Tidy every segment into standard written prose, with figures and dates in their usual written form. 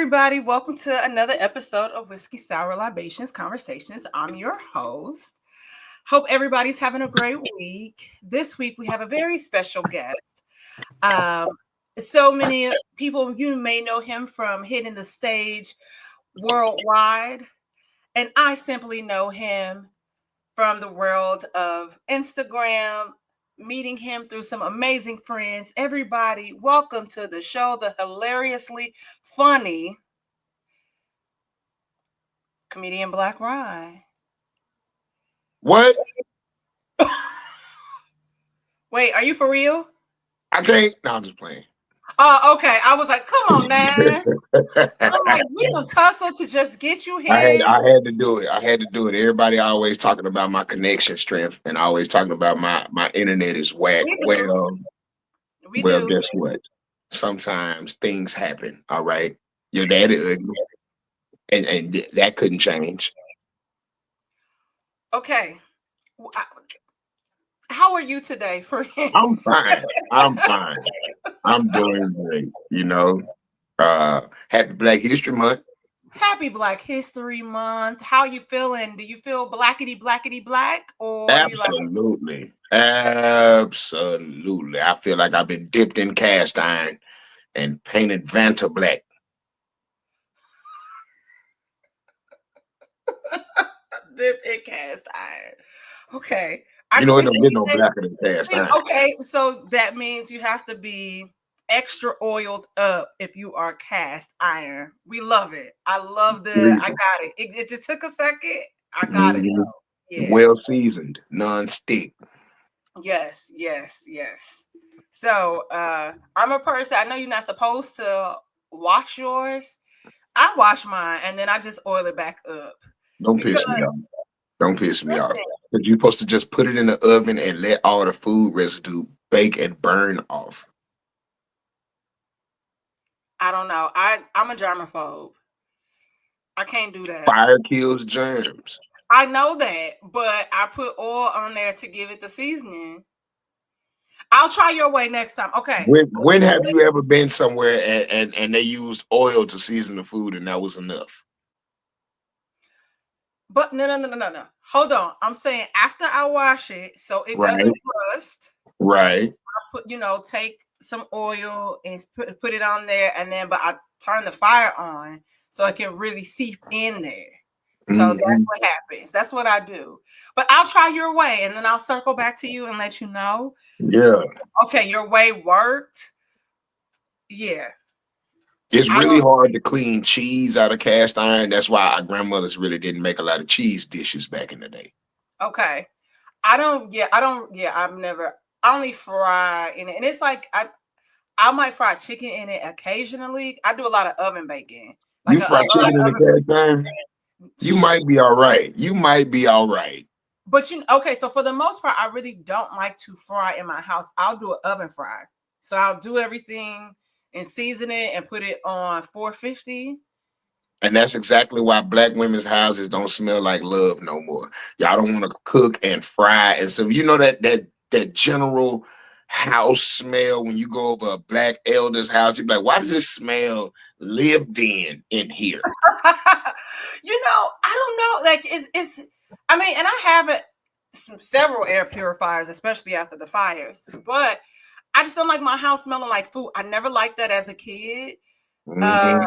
everybody. Welcome to another episode of Whiskey Sour Libations Conversations. I'm your host. Hope everybody's having a great week. This week, we have a very special guest. Um, so many people, you may know him from hitting the stage worldwide, and I simply know him from the world of Instagram, meeting him through some amazing friends. Everybody, welcome to the show, the hilariously funny comedian Blaq Ron. What? Wait, are you for real? I can't. No, I'm just playing. Okay. I was like, come on, man. I'm like, we gonna tussle to just get you I had here. I had to do it. I had to do it. Everybody always talking about my connection strength and always talking about my internet is whack. We do. We Well, do. guess what? Sometimes things happen. All right. Your daddy ugly, and that couldn't change. Okay. How are you today, friend? I'm fine. I'm fine. I'm doing great. Happy Black History Month. Happy Black History Month. How you feeling? Do you feel blackety black? Or you like Absolutely. Absolutely. I feel like I've been dipped in cast iron and painted Vanta black. dip in cast iron? Okay. I You can know, it don't get receive no that. blacker than cast iron. Okay, so that means you have to be extra oiled up if you are cast iron. We love it. I love I got it. It just took a second. I got it Mhm. though. Yeah. Well seasoned, non-stick. Yes. So I'm a person, I know you're not supposed to wash yours. I wash mine and then I just oil it back up. Don't Because piss me off. Don't piss me off. listen, Because you're supposed to just put it in the oven and let all the food residue bake and burn off. I don't know. I'm a germaphobe. I can't do that. Fire kills germs. I know that, but I put oil on there to give it the seasoning. I'll try your way next time. Okay. When have you ever been somewhere and they used oil to season the food and that was enough? But no. Hold on. I'm saying after I wash it, so it Right, doesn't rust. right. I take some oil and put it on there, and then but I turn the fire on so it can really seep in there. So that's Mhm. what happens. That's what I do. But I'll try your way, and then I'll circle back to you and let you know. Yeah. Okay, your way worked. Yeah. It's I really don't. hard to clean cheese out of cast iron. That's why our grandmothers really didn't make a lot of cheese dishes back in the day. Okay. I don't. Yeah. I don't. Yeah. I've never. I only fry in it, and it's like I might fry chicken in it occasionally. I do a lot of oven baking, like You fry chicken in the cast iron, you might be all right. You might be all right. But okay. So for the most part, I really don't like to fry in my house. I'll do an oven fry. So I'll do everything and season it and put it on 450. And that's exactly why black women's houses don't smell like love no more. Y'all don't want to cook and fry. And so you know that general house smell when you go over a black elder's house, you're like, why does this smell lived in here? I don't know. Like it's. I mean, and I have it several air purifiers, especially after the fires. But I just don't like my house smelling like food. I never liked that as a kid. Hmm. Um,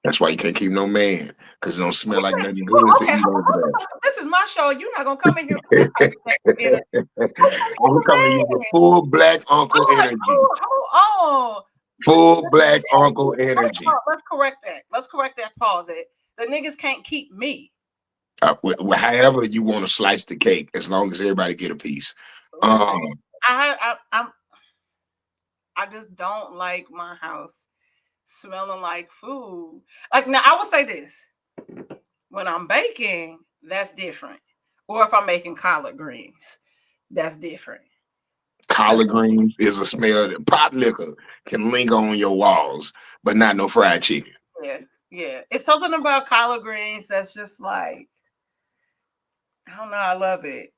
That's why you can't keep no man, because it don't smell like nothing well, good to okay, eat over this is my show. You're not gonna come in here with there. that type of energy. What's I'm coming to you with man? full black uncle I'm like, energy. oh. Full black Listen, uncle energy. let's correct that. Let's correct that. Pause it. The niggas can't keep me. However you want to slice the cake, as long as everybody get a piece. Listen, Um, I just don't like my house smelling like food. Like now, I would say this: when I'm baking, that's different. Or if I'm making collard greens, that's different. Cause collard greens is a smell that pot liquor can linger on your walls, but not no fried chicken. yeah, yeah, it's something about collard greens that's just like I don't know. I love it,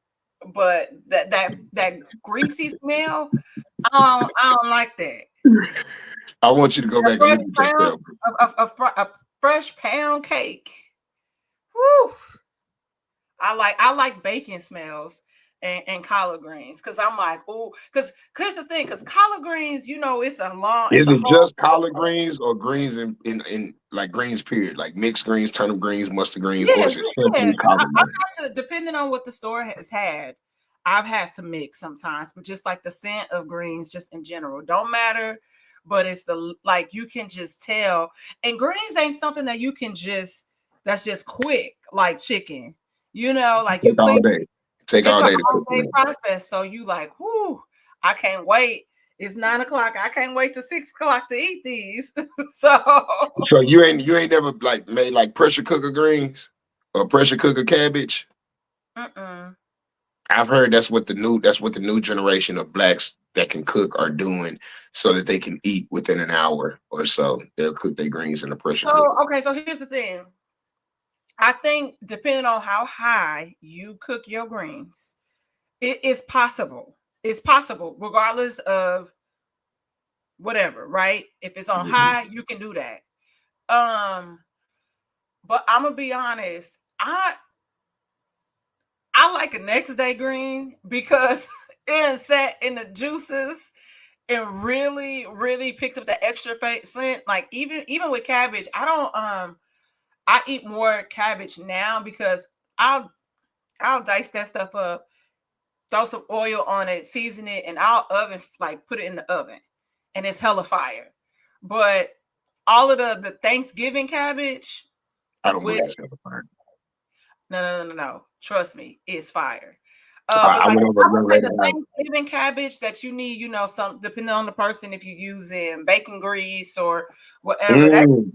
but that greasy smell, I don't like that. I want you to go A back and fresh look at pound, yourself. a fresh pound cake. Woo! I like bacon smells and collard greens because I'm like, oh, because here's the thing, because collard greens, Is it's a it whole. just collard greens or greens in like greens period, like mixed greens, turnip greens, mustard greens, or Yeah, is it yeah. simply Because collard I've greens? had to, depending on what the store has had, I've had to mix sometimes, but just like the scent of greens, just in general, don't matter. But it's like you can just tell, and greens ain't something that you can that's just quick like chicken. Like you Take all clean. day. Take It's all an day to all cook day them. process, so you like, whoo! I can't wait. It's 9 o'clock. I can't wait till 6 o'clock to eat these. So. So you ain't never like made like pressure cooker greens or pressure cooker cabbage. Mm-mm. I've heard that's what the new generation of blacks that can cook are doing, so that they can eat within an hour or so. They'll cook their greens in a pressure So cooker. okay, so here's the thing. I think depending on how high you cook your greens, it is possible. It's possible, regardless of whatever, right? If it's on Mhm. high, you can do that. Um, but I'm gonna be honest. I like a next day green because it sat in the juices and really, really picked up the extra scent. Like even with cabbage, I don't I eat more cabbage now because I'll I'll dice that stuff up, throw some oil on it, season it, and I'll oven like put it in the oven, and it's hella fire. But all of the Thanksgiving cabbage, I don't which believe it's ever fine. no, trust me, it's fire. But I like went over I a would young say lady the house. Thanksgiving cabbage that you need, some depending on the person, if you're using bacon grease or whatever, that. Mm.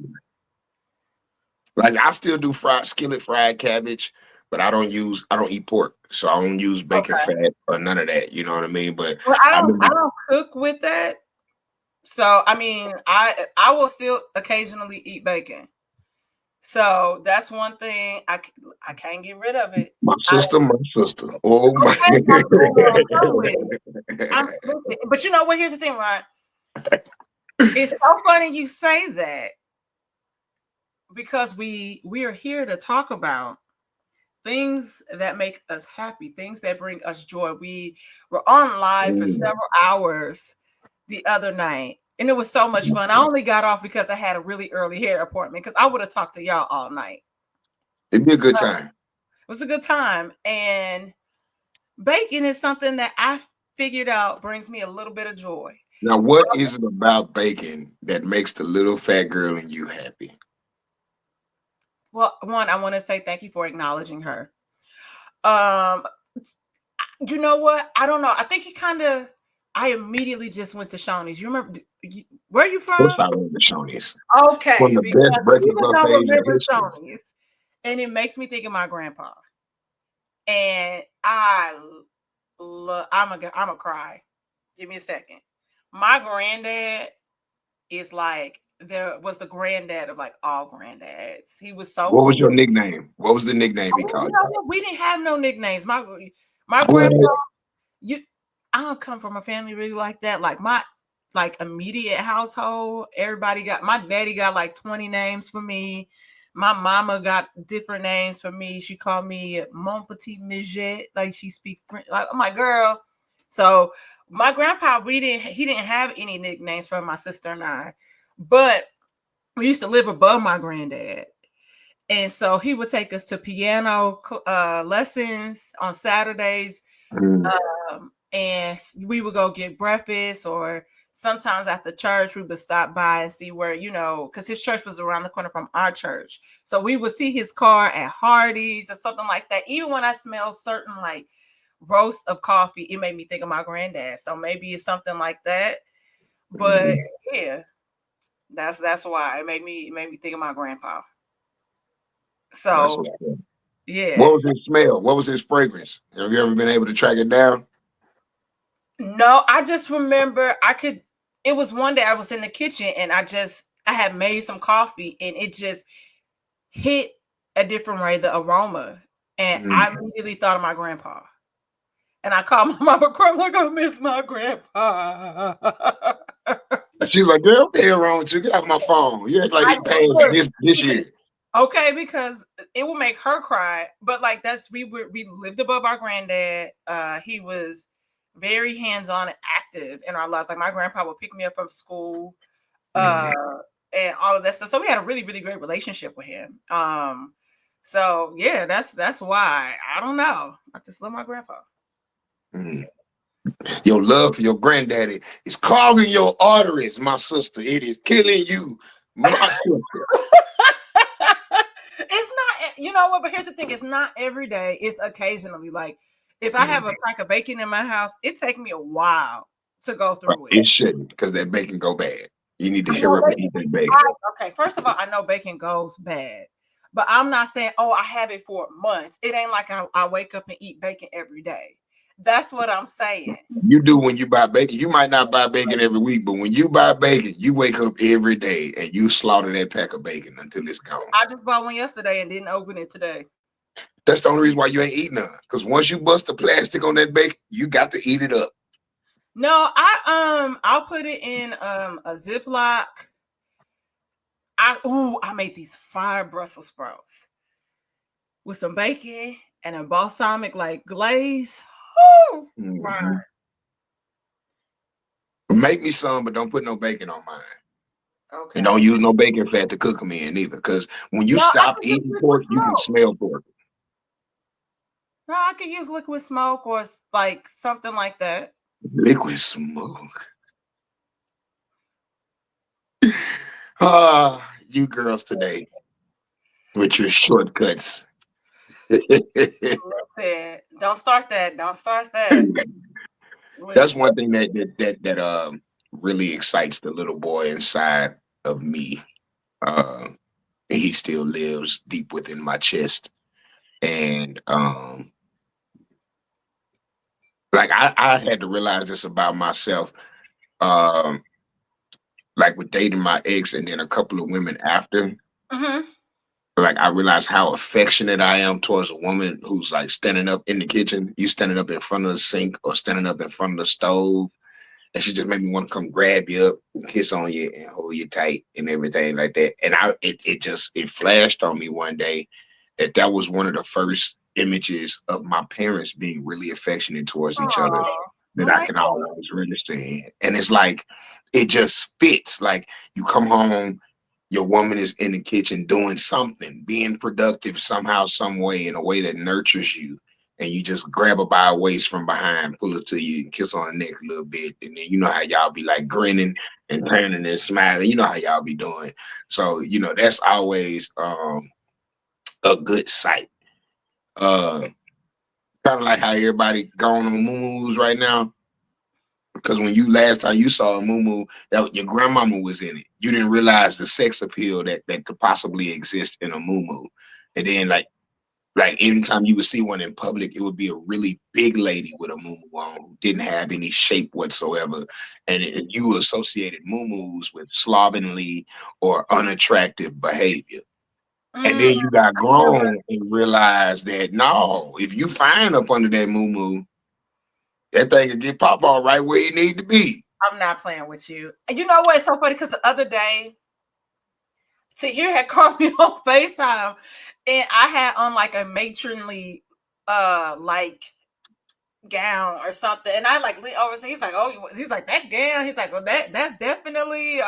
Like I still do fried skillet fried cabbage, but I don't eat pork, so I don't use bacon Okay. fat or none of that. You know what I mean? But Well, I I do. don't cook with that. So I mean, I will still occasionally eat bacon. So that's one thing I can't get rid of it. My I sister, my sister. Oh my. okay, I'm gonna come with it. I'm listen, but you know what? Here's the thing, right? It's so funny you say that because we are here to talk about things that make us happy, things that bring us joy. We were on live for Mm. several hours the other night, and it was so much fun. I only got off because I had a really early hair appointment because I would have talked to y'all all night. It'd be a good time. It was a good time, and bacon is something that I figured out brings me a little bit of joy. Now, what is it about bacon that makes the little fat girl in you happy? Well, one, I want to say thank you for acknowledging her. Um, you know what? I don't know. I think he kind of. I immediately just went to Shoney's. You remember where are you What's from? our the Shoney's? One Okay, of the best because breakfast people don't buffets in remember history. Shoney's, and it makes me think of my grandpa. And I'm a cry. Give me a second. My granddad is like there was the granddad of like all granddads. He was so What was your cool. nickname? What was the nickname he You called know what? We didn't have no nicknames. My you? grandpa, What? you I don't come from a family really like that. Like my like immediate household, everybody got my daddy got like 20 names for me. My mama got different names for me. She called me Mon Petit Midget, like she speak French. Like I'm like, girl. So my grandpa, he didn't have any nicknames for my sister and I, but we used to live above my granddad. And so he would take us to piano lessons on Saturdays, Mm. and we would go get breakfast, or sometimes after church we would stop by and see where, because his church was around the corner from our church. So we would see his car at Hardee's or something like that. Even when I smell certain like roast of coffee, it made me think of my granddad. So maybe it's something like that. But Mm. yeah, that's why it made me think of my grandpa. That's So what. yeah. What was his smell? What was his fragrance? Have you ever been able to track it down? No, I just remember it was one day I was in the kitchen and I had made some coffee and it just hit a different way, the aroma. And I Mm. immediately thought of my grandpa. And I called my mama, crying like I miss my grandpa. She's like, girl, what the hell wrong with you? Get off my phone. You act like I he passed look this because year. okay, because it will make her cry. But like that's we lived above our granddad. He was very hands on and active in our lives. Like my grandpa would pick me up from school, uh, Mhm. and all of that stuff. So we had a really great relationship with him. So yeah, that's why I don't know. I just love my grandpa. Mhm. Your love for your granddaddy is clogging your arteries, my sister. It is killing you, my sister. It's not, you know what? But here's the thing: it's not every day. It's occasionally. Like if I have Mhm. a pack of bacon in my house, it takes me a while to go Right. through it. It shouldn't, because that bacon go bad. You need to I know hear up and bacon. eat that bacon. Okay, first of all, I know bacon goes bad, but I'm not saying oh I have it for months. It ain't like I wake up and eat bacon every day. That's what I'm saying. You do when you buy bacon. You might not buy bacon every week, but when you buy bacon, you wake up every day and you slaughter that pack of bacon until it's gone. I just bought one yesterday and didn't open it today. That's the only reason why you ain't eating none. Because once you bust the plastic on that bacon, you got to eat it up. No, I'll put it in a Ziploc. I made these fire Brussels sprouts with some bacon and a balsamic like glaze. Ooh, right. Mhm. Make me some, but don't put no bacon on mine. And Okay. don't use no bacon fat to cook them in either. Because when you No, I stop could use eating liquid pork, you can smoke. smell pork. No, I could use liquid smoke or like something like that. Liquid smoke. Ah, you girls today with your shortcuts. Listen, don't start that. Don't start that. That's Listen. one thing that really excites the little boy inside of me. And he still lives deep within my chest. And like I had to realize this about myself. Um, like with dating my ex and then a couple of women after. Hmm. Like I realized how affectionate I am towards a woman who's like standing up in the kitchen. You standing up in front of the sink or standing up in front of the stove, and she just made me want to come grab you up and kiss on you and hold you tight and everything like that. And it flashed on me one day that that was one of the first images of my parents being really affectionate towards each other Oh, that well, I they can were. always register in. And it's like it just fits. Like you come home, your woman is in the kitchen doing something, being productive somehow, some way, in a way that nurtures you. And you just grab her by a waist from behind, pull her to you, and kiss on the neck a little bit. And then you know how y'all be like grinning and turning and smiling. You know how y'all be doing. So, that's always a good sight. Uh Kind of like how everybody going on moo right now. Because when you last time you saw a moo, that your grandmama was in it. You didn't realize the sex appeal that could possibly exist in a moo. And then like anytime you would see one in public, it would be a really big lady with a moo on who didn't have any shape whatsoever, and you associated moo with slovenly or unattractive behavior. And Mm, then you got you're right. grown and realized that no, if you find up under that moo, that thing can get pop all right where you need to be. I'm not playing with you. And you know what? It's so funny because the other day, Tahir had called me on FaceTime and I had on like a matronly like gown or something. And I like leaned over, so he's like, oh, he's like, that gown. He's like, well, that's definitely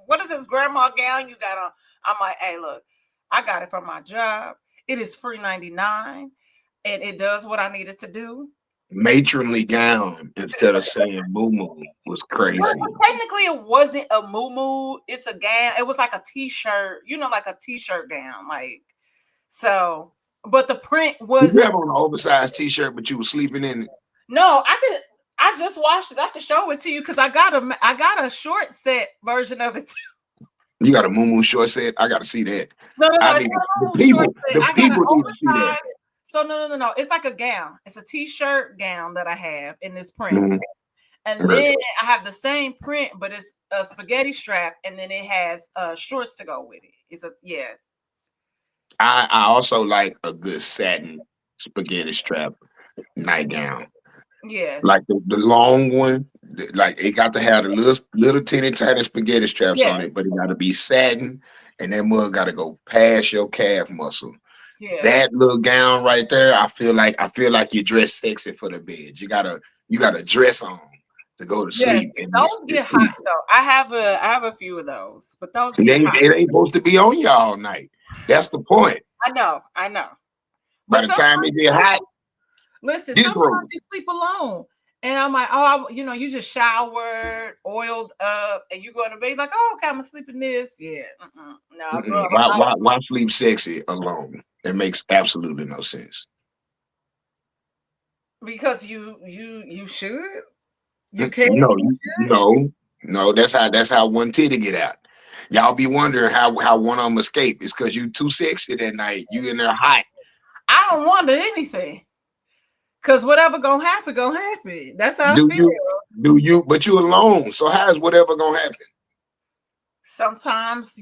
what is this grandma gown you got on? I'm like, hey, look, I got it from my job. It is free 99 and it does what I needed to do. Matronly gown instead of saying moo was Well, crazy. technically, it wasn't a moo. It's a gown. It was like a t-shirt, like a t-shirt gown, like so. But the print Did you wasn't. have on an oversized t-shirt, but you were sleeping in it? No, I could. I just watched it. I could show it to you because I got a short set version of it. Too. You got a moo short set. I got to see that. No, no, no. I It's need not a the moo short people. set. The I got an people need to see that. oversized. So no. It's like a gown. It's a t-shirt gown that I have in this print. Mhm. And Okay. then I have the same print, but it's a spaghetti strap, and then it has shorts to go with it. It's a yeah. I also like a good satin spaghetti strap nightgown. Yeah. like the long one. Like it got to have the little teeny tiny spaghetti straps Yeah. on it, but it got to be satin, and that mug got to go past your calf muscle. Yeah. That little gown right there, I feel like you dress sexy for the bed. You gotta dress on to go to Yes. sleep, and Those it's get hot sleep. though. I have a few of those, but those It get ain't hot. it ain't supposed to be on you all night. That's the point. I know. I know. But By the sometimes time it you get hot, sleep. Listen, sometimes disrobe. you sleep alone. And I'm like, oh, you just showered, oiled up, and you go in the bed like, oh, okay, I'm gonna sleep in this. Yeah, no, girl, Mm-mm. Why sleep sexy alone? It makes absolutely no sense. because you should, you Mm, can, No, you should. no. That's how one titty get out. Y'all be wondering how one of them escape. It's because you too sexy that night. You in there hot. I don't wonder anything, cause whatever gonna happen. That's how I Do feel. you? Do you? But you alone. So how's whatever gonna happen? Sometimes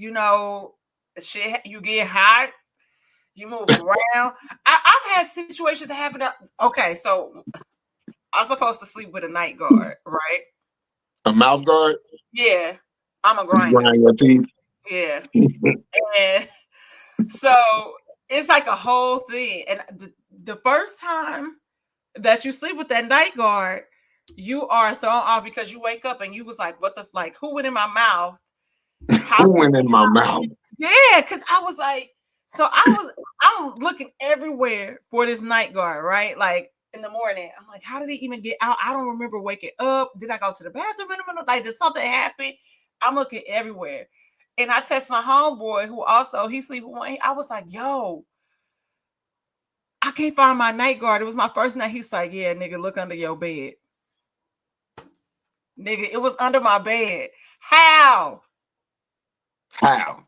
shit, you get hot, you move around. I've had situations that happen. Okay, so I'm supposed to sleep with a night guard, right? A mouth guard? Yeah, I'm a You grinder. grind your teeth. Yeah. And so it's like a whole thing. And the first time that you sleep with that night guard, you are thrown off because you wake up and you was like, what the like who went in my mouth? How Who went in my mouth? yeah, because I was like, I'm looking everywhere for this night guard, right? Like in the morning. I'm like, how did he even get out? I don't remember waking up. Did I go to the bathroom in the middle? Like, did something happen? I'm looking everywhere. And I text my homeboy who also he sleep with one. I was like, yo, I can't find my night guard. It was my first night. He's like, yeah, nigga, look under your bed. Nigga, it was under my bed. How? How?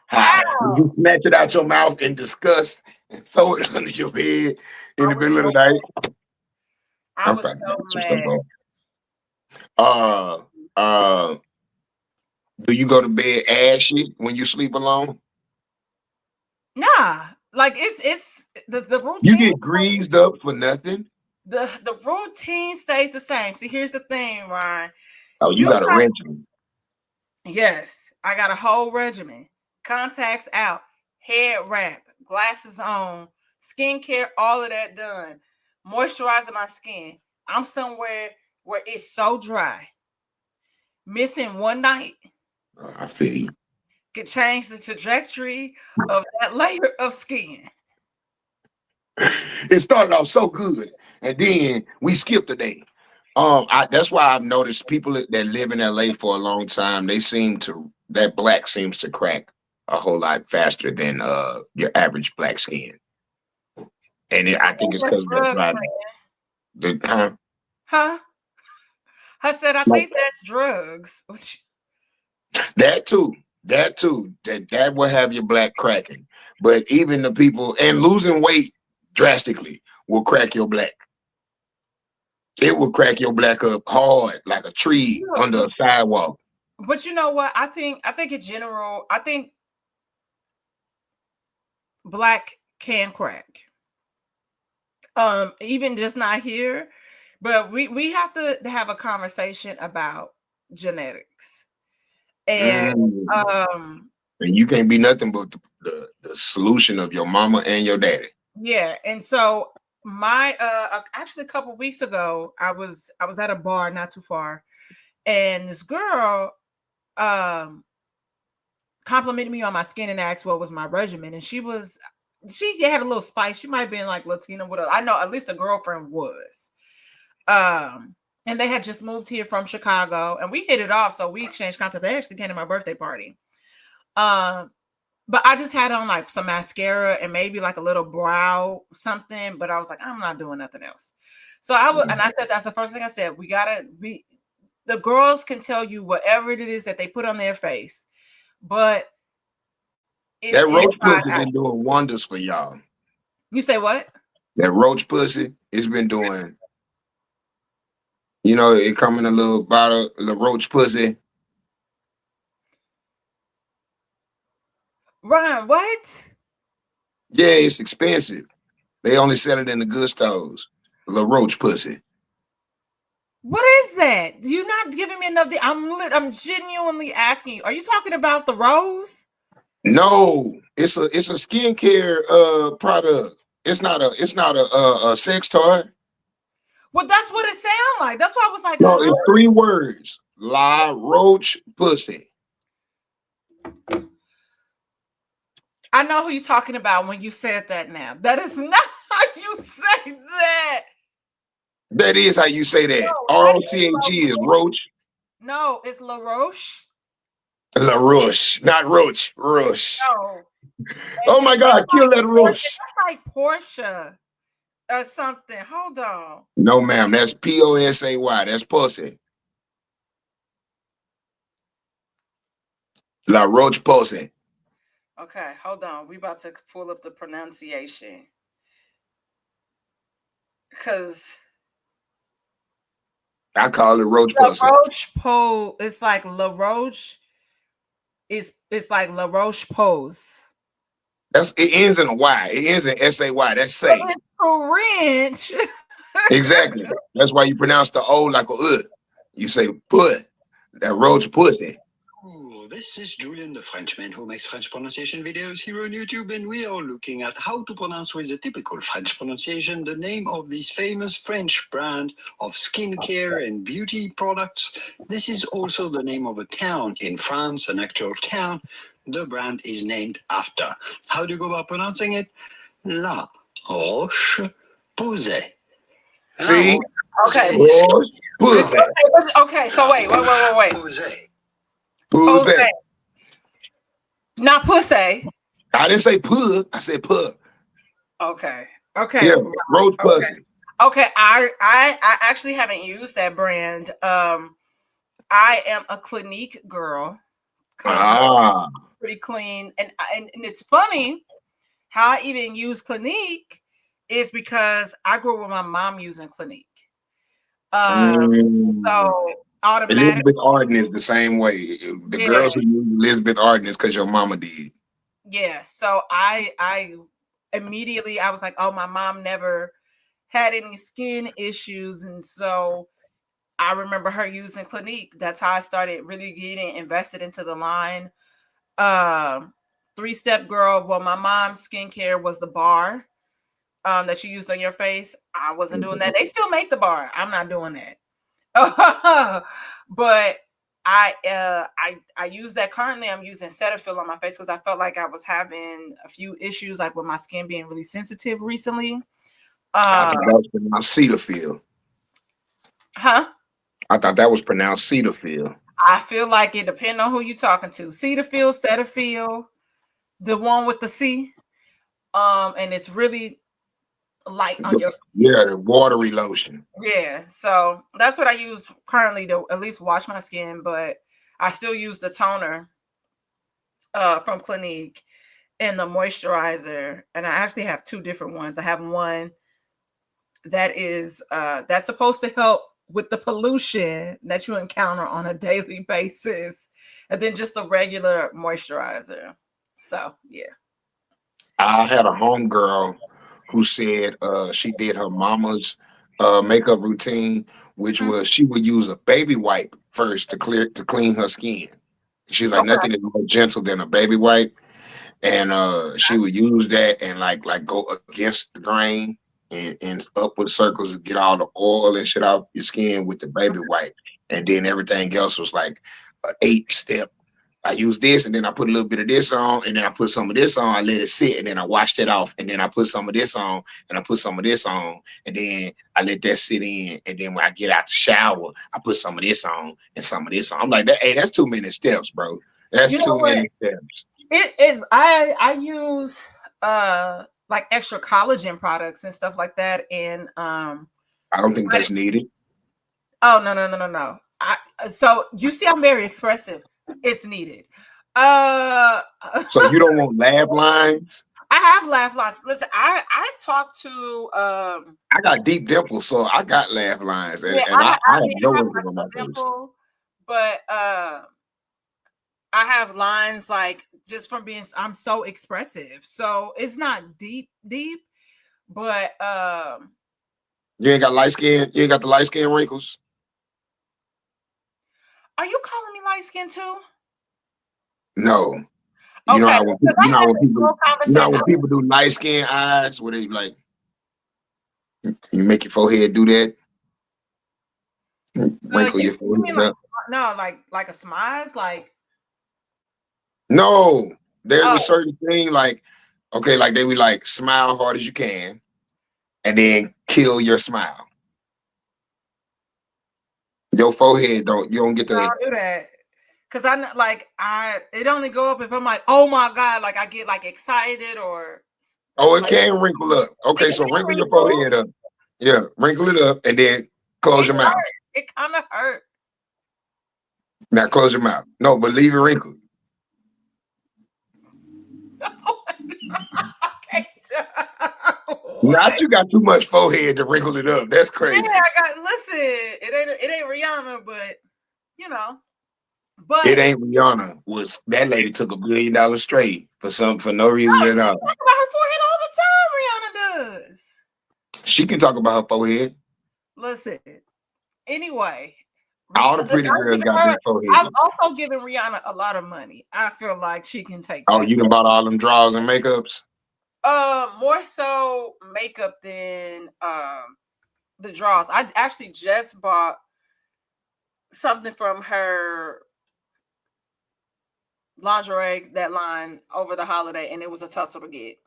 How? Did How? you snatch it out your mouth in disgust and throw it under your bed in I the was middle of so the night? I I'm was probably so making some stuff mad. up. Uh, uh, do you go to bed ashy when you sleep alone? Nah, like it's the You routine. get greased up for nothing. The routine stays the same. See, here's the thing, Ryan. Oh, you You got a got regimen. yes, I got a whole regimen. Contacts out, head wrap, glasses on, skincare, all of that done. Moisturizing my skin. I'm somewhere where it's so dry. Missing one night I feel you. could change the trajectory of that layer of skin. It started off so good, and then we skipped a day. That's why I've noticed people that live in LA for a long time. That black seems to crack a whole lot faster than your average black skin, and I think it's That's because of that drugs, dry. friend. Huh? Huh? I said, I Like think that's drugs. that too. That too. That will have your black cracking. But even the people and losing weight drastically will crack your black. It will crack your black up hard like a tree under a sidewalk. But you know what? I think in general, I think black can crack. Even just not here, but we have to have a conversation about genetics. And Mm. um And you can't be nothing but the solution of your mama and your daddy. yeah, and so my actually a couple weeks ago, I was at a bar not too far, and this girl um complimented me on my skin and asked what was my regimen, and she had a little spice. She might have been like Latina, whatever. I know at least a girlfriend was. Um, and they had just moved here from Chicago, and we hit it off, so we exchanged contact. They actually came to my birthday party. Um, but I just had on like some mascara and maybe like a little brow something, but I was like, I'm not doing nothing else. So and I said that's the first thing I said. We gotta be the girls can tell you whatever it is that they put on their face, but it's That roach inside pussy out. been doing wonders for y'all. You say what? That roach pussy, it's been doing. It come in a little bottle, the roach pussy. Ryan, what? Yeah, it's expensive. They only sell it in the good stores. The roach pussy. What is that? You're not giving me enough. I'm genuinely asking you. Are you talking about the rose? No, it's a skincare product. It's not a sex toy. Well, that's what it sounded like. That's why I was like, No, huh? it's 3 words. La Roach Pussy. I know who you're talking about when you said that now. That is not how you say that. That is how you say No, that. that is ROCHE is La Roche. roach. No, it's La Roche. La Roche, not roach. Roche. No. Oh my God, kill that roach. That's like Portia or something. Hold on. No, ma'am. That's POSAY. That's pussy. La Roche Pussy. Okay, hold on. We about to pull up the pronunciation. Because I call it Roach La Pussy. Roche Pose, it's like La Roche, it's like La Roche Pose. It ends in a Y. It ends in SAY. That's But say. it's French. Exactly. That's why you pronounce the O like a You say put. That Roach Pussy. Oh, this is Julian, the Frenchman who makes French pronunciation videos here on YouTube, and we are looking at how to pronounce with a typical French pronunciation the name of this famous French brand of skincare and beauty products. This is also the name of a town in France, an actual town the brand is named after. How do you go about pronouncing it? La Roche Posay. See? Okay. Roach Pussy. Okay, so wait. Posay. Pose. Pussy. Not pussy. I didn't say put. I said put. Okay. Okay. Yeah, Roach Pussy. Okay. I actually haven't used that brand. I am a Clinique girl because Ah. pretty clean, and it's funny how I even use Clinique is because I grew up with my mom using Clinique. Mm. So automatic, Elizabeth Arden is the same way. The yeah, girls who use Elizabeth Arden is because your mama did. yeah. So I immediately I was like, oh, my mom never had any skin issues, and so I remember her using Clinique. That's how I started really getting invested into the line. Um, 3 Step Girl. Well, my mom's skincare was the bar that you used on your face. I wasn't doing that. They still make the bar. I'm not doing that. But I use that currently. I'm using Cetaphil on my face because I felt like I was having a few issues, like with my skin being really sensitive recently. I Uh, thought that was pronounced Cedarfield. huh? I thought that was pronounced Cedarfield. I feel like it depends on who you're talking to. Cetaphil, the one with the C. And it's really light on your skin. Yeah, the watery lotion. Yeah, so that's what I use currently to at least wash my skin, but I still use the toner from Clinique and the moisturizer. And I actually have 2 different ones. I have one that is that's supposed to help with the pollution that you encounter on a daily basis, and then just a regular moisturizer. So yeah. I had a homegirl who said she did her mama's makeup routine, which Mhm. was she would use a baby wipe first to clean her skin. She's like Okay. nothing is more gentle than a baby wipe. And she would use that and like go against the grain and upward circles to get all the oil and shit off your skin with the baby wipe, and then everything else was like an 8 step. I use this and then I put a little bit of this on and then I put some of this on. I let it sit and then I washed it off and then I put some of this on and I put some of this on and then I let that sit in and then when I get out the shower I put some of this on and some of this on. I'm like, hey, that's too many steps, bro. That's You know too what? many steps. It is. I use like extra collagen products and stuff like that. And I don't think that's needed. oh, no. So you see, I'm very expressive. It's needed. So you don't want laugh lines? I have laugh lines. Listen, I talk to I got deep dimples, so I got laugh lines, and, yeah, and I, I I have mean no I have wrinkles on like my a face. dimple, but I have lines like just from being I'm so expressive. So it's not deep, but You ain't got light skin. You ain't got the light skin wrinkles. Are you calling me light skin too? No. You know Okay, how when because people, I had this whole you know how conversation. when people do light skin eyes, where they like you make your forehead do that, wrinkle your You mean forehead like up. no, like a smize, like No, there's a oh certain thing like okay, like they be like smile hard as you can, and then kill your smile. Your forehead don't you don't get I the don't do that. Cause I know, like it only go up if I'm like, oh my god, like I get like excited or oh it like can wrinkle up. it Okay, can so wrinkle your wrinkle. forehead up. Yeah, wrinkle it up and then close It your mouth. hurt. It kind of hurt. Now close your mouth. No, but leave it wrinkled. Okay. Not What? you got too much forehead to wrinkle it up. That's Yeah, crazy. I got. Listen, it ain't Rihanna, but you know, but It ain't Rihanna. Was that lady took $1 billion straight for no reason no, at she all. talk about her forehead all the time. Rihanna does. She can talk about her forehead. Listen, anyway, All the listen, pretty girls got their I'm foreheads. also giving Rihanna a lot of money. I feel like she can take Oh, that. you done bought all them drawers and makeups? More so makeup than the draws. I actually just bought something from her lingerie that line over the holiday, and it was a tussle to get.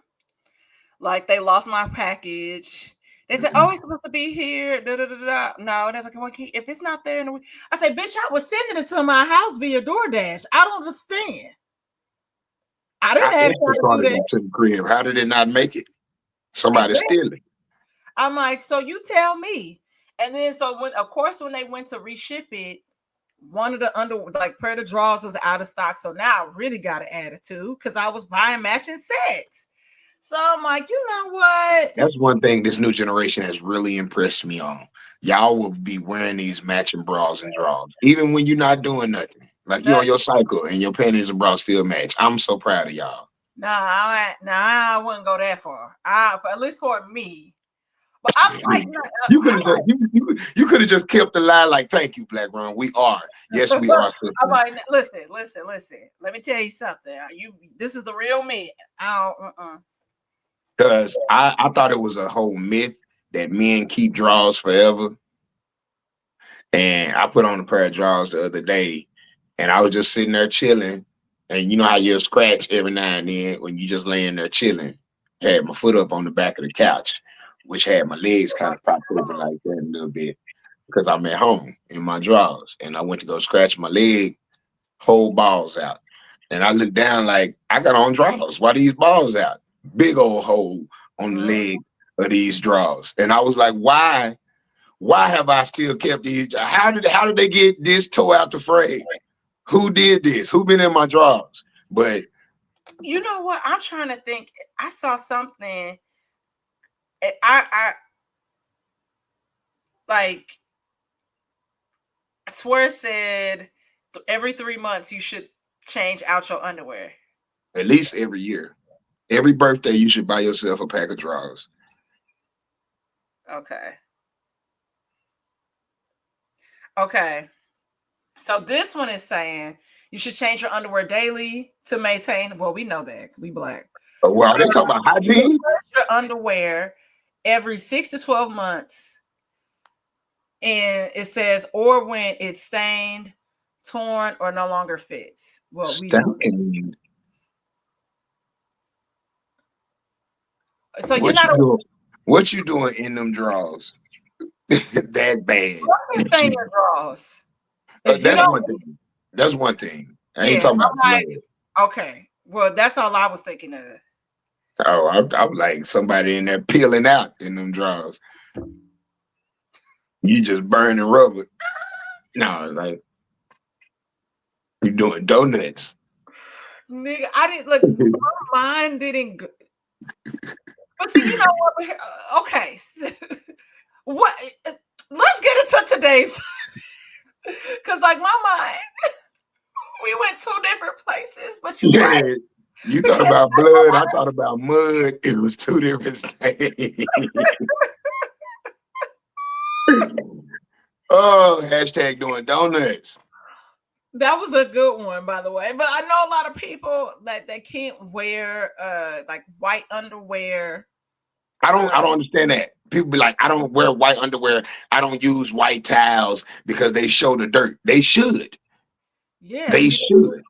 Like they lost my package. They said, "Oh, it's supposed to be here." Da, da, da, da. No, and I was like, well, if it's not there in the week, I said, "Bitch, I was sending it to my house via DoorDash. I don't understand. I I didn't ask y'all to do escorted that." it to the crib. How did it not make it? Somebody Exactly. steal it. I'm like, so you tell me. And then so when of course when they went to reship it, one of the like pair of drawers was out of stock. So now I really got an attitude because I was buying matching sets. So I'm like, you know what? That's one thing this new generation has really impressed me on. Y'all will be wearing these matching bras and drawers, even when you're not doing nothing. Like you No, on your cycle and your panties and bras still match. I'm so proud of y'all. no, I wouldn't go that far. At least for me. But I'm like, no, You could have just you could have just kept the lie like, thank you, Blaq Ron. We are. Yes, we are, I'm sister. like, listen. Let me tell you something. This is the real me. I don't. Because I thought it was a whole myth that men keep draws forever. And I put on a pair of drawers the other day and I was just sitting there chilling. And you know how you'll scratch every now and then when you just laying there chilling. Had my foot up on the back of the couch, which had my legs kind of propped open like that a little bit because I'm at home in my drawers. And I went to go scratch my leg, whole balls out. And I looked down like, I got on drawers. Why these balls out? Big old hole on the leg of these drawers. And I was like, why have I still kept these? How did they get this toe out the frame? Who did this? Who been in my drawers? But You know what? I'm trying to think. I saw something. I like. I swear it said every 3 months you should change out your underwear. at least every year, every birthday, you should buy yourself a pack of drawers. Okay. Okay. So this one is saying you should change your underwear daily to maintain. Well, we know that we black. Well, they talk about You should hygiene. change your underwear every 6 to 12 months, and it says or when it's stained, torn, or no longer fits. Well, we know Stinking. that. So you're What not you doing? What you doing in them drawers? That bad. a stain your drawers. If you That's don't, one thing. That's one thing. I ain't yeah, talking about I'm blood. like, okay. Well, that's all I was thinking of. Oh, I'm like somebody in there peeling out in them drawers. You just burning rubber. No, like you doing donuts. Nigga, I didn't look. My mind didn't. But see, you know what? Okay, what? Let's get into today's, because like my mind, we went two different places. But you're right. Yeah. You thought Because about blood. I thought about mud. It was two different things. Oh, hashtag doing donuts. That was a good one, by the way. But I know a lot of people that they can't wear like white underwear. I don't understand that. People be like, I don't wear white underwear. I don't use white towels because they show the dirt. They should. Yeah, They should.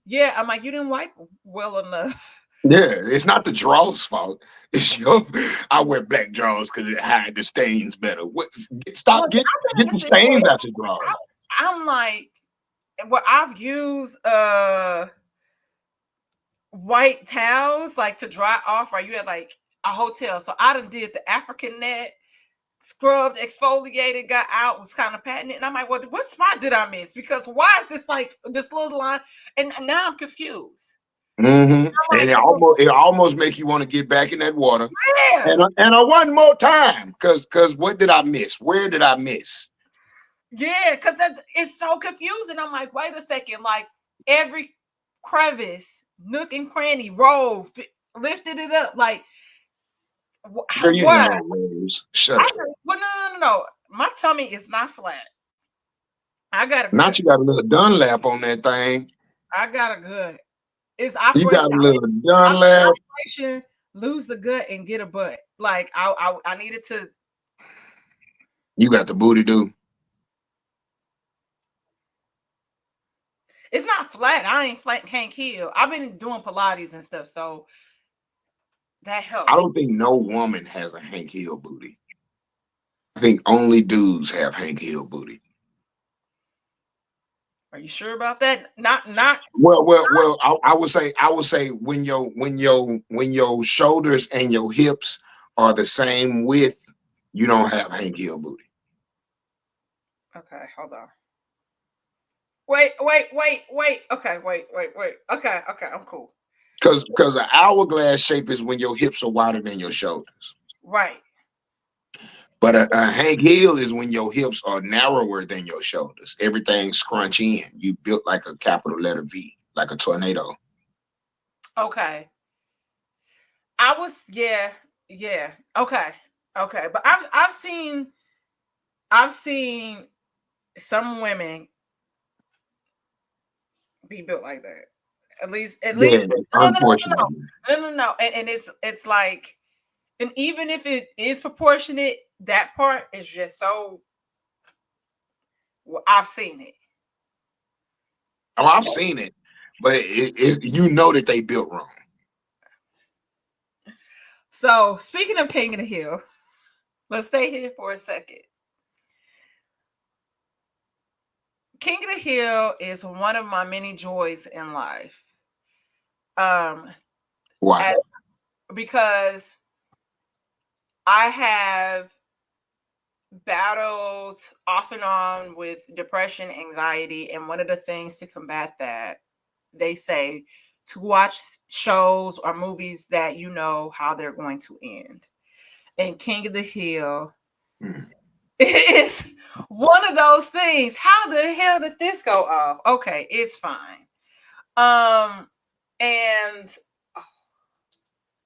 yeah. I'm like, you didn't wipe well enough. Yeah, it's not the drawers' fault. It's your. I wear black drawers because it hide the stains better. What? Look, Stop. I've been Get in a the stains situation. out your drawers. I'm like, well, I've used white towels like to dry off, right? You had like a hotel. So I done did the African net, scrubbed, exfoliated, got out, was kind of patting it. And I'm like, well, what spot did I miss? Because why is this like this little line? And now I'm confused. Mm-hmm. I'm And like, it almost make you want to get back in that water. yeah, One more time, cause what did I miss? Where did I miss? yeah, because it's so confusing. I'm like, wait a second, like every crevice, nook and cranny, lifted it up, like Girl, you what? know words. Shut I up. well, no. My tummy is not flat. I got a good. Not you got a little Dunlap on that thing. I got a good. It's You operation. got a little I'm Dunlap. operation. Lose the gut and get a butt. Like I needed to. You got the booty do. It's not flat. I ain't flat. Can't heal. I've been doing Pilates and stuff, so that I helps. don't think no woman has a Hank Hill booty. I think only dudes have Hank Hill booty. Are you sure about that? Not. Well. I would say when your shoulders and your hips are the same width, you don't have Hank Hill booty. Okay, hold on. Wait. Okay, wait. Okay, I'm cool. Because an hourglass shape is when your hips are wider than your shoulders. Right. But a Hank Hill is when your hips are narrower than your shoulders. Everything scrunch in. You built like a capital letter V, like a tornado. Okay. I was yeah. Okay. But I've seen some women be built like that. At least Yeah, no no no no unfortunately. no no no no. And it's like, and even if it is proportionate, that part is just so, well, I've seen it. Oh, I've seen it, but you know that they built wrong. So speaking of King of the Hill, let's stay here for a second. King of the Hill is one of my many joys in life. Um, Why? at, because I have battled off and on with depression, anxiety, and one of the things to combat that, they say to watch shows or movies that you know how they're going to end. And King of the Hill Hmm. is one of those things. How the hell did this go off? Okay, it's fine. Um, and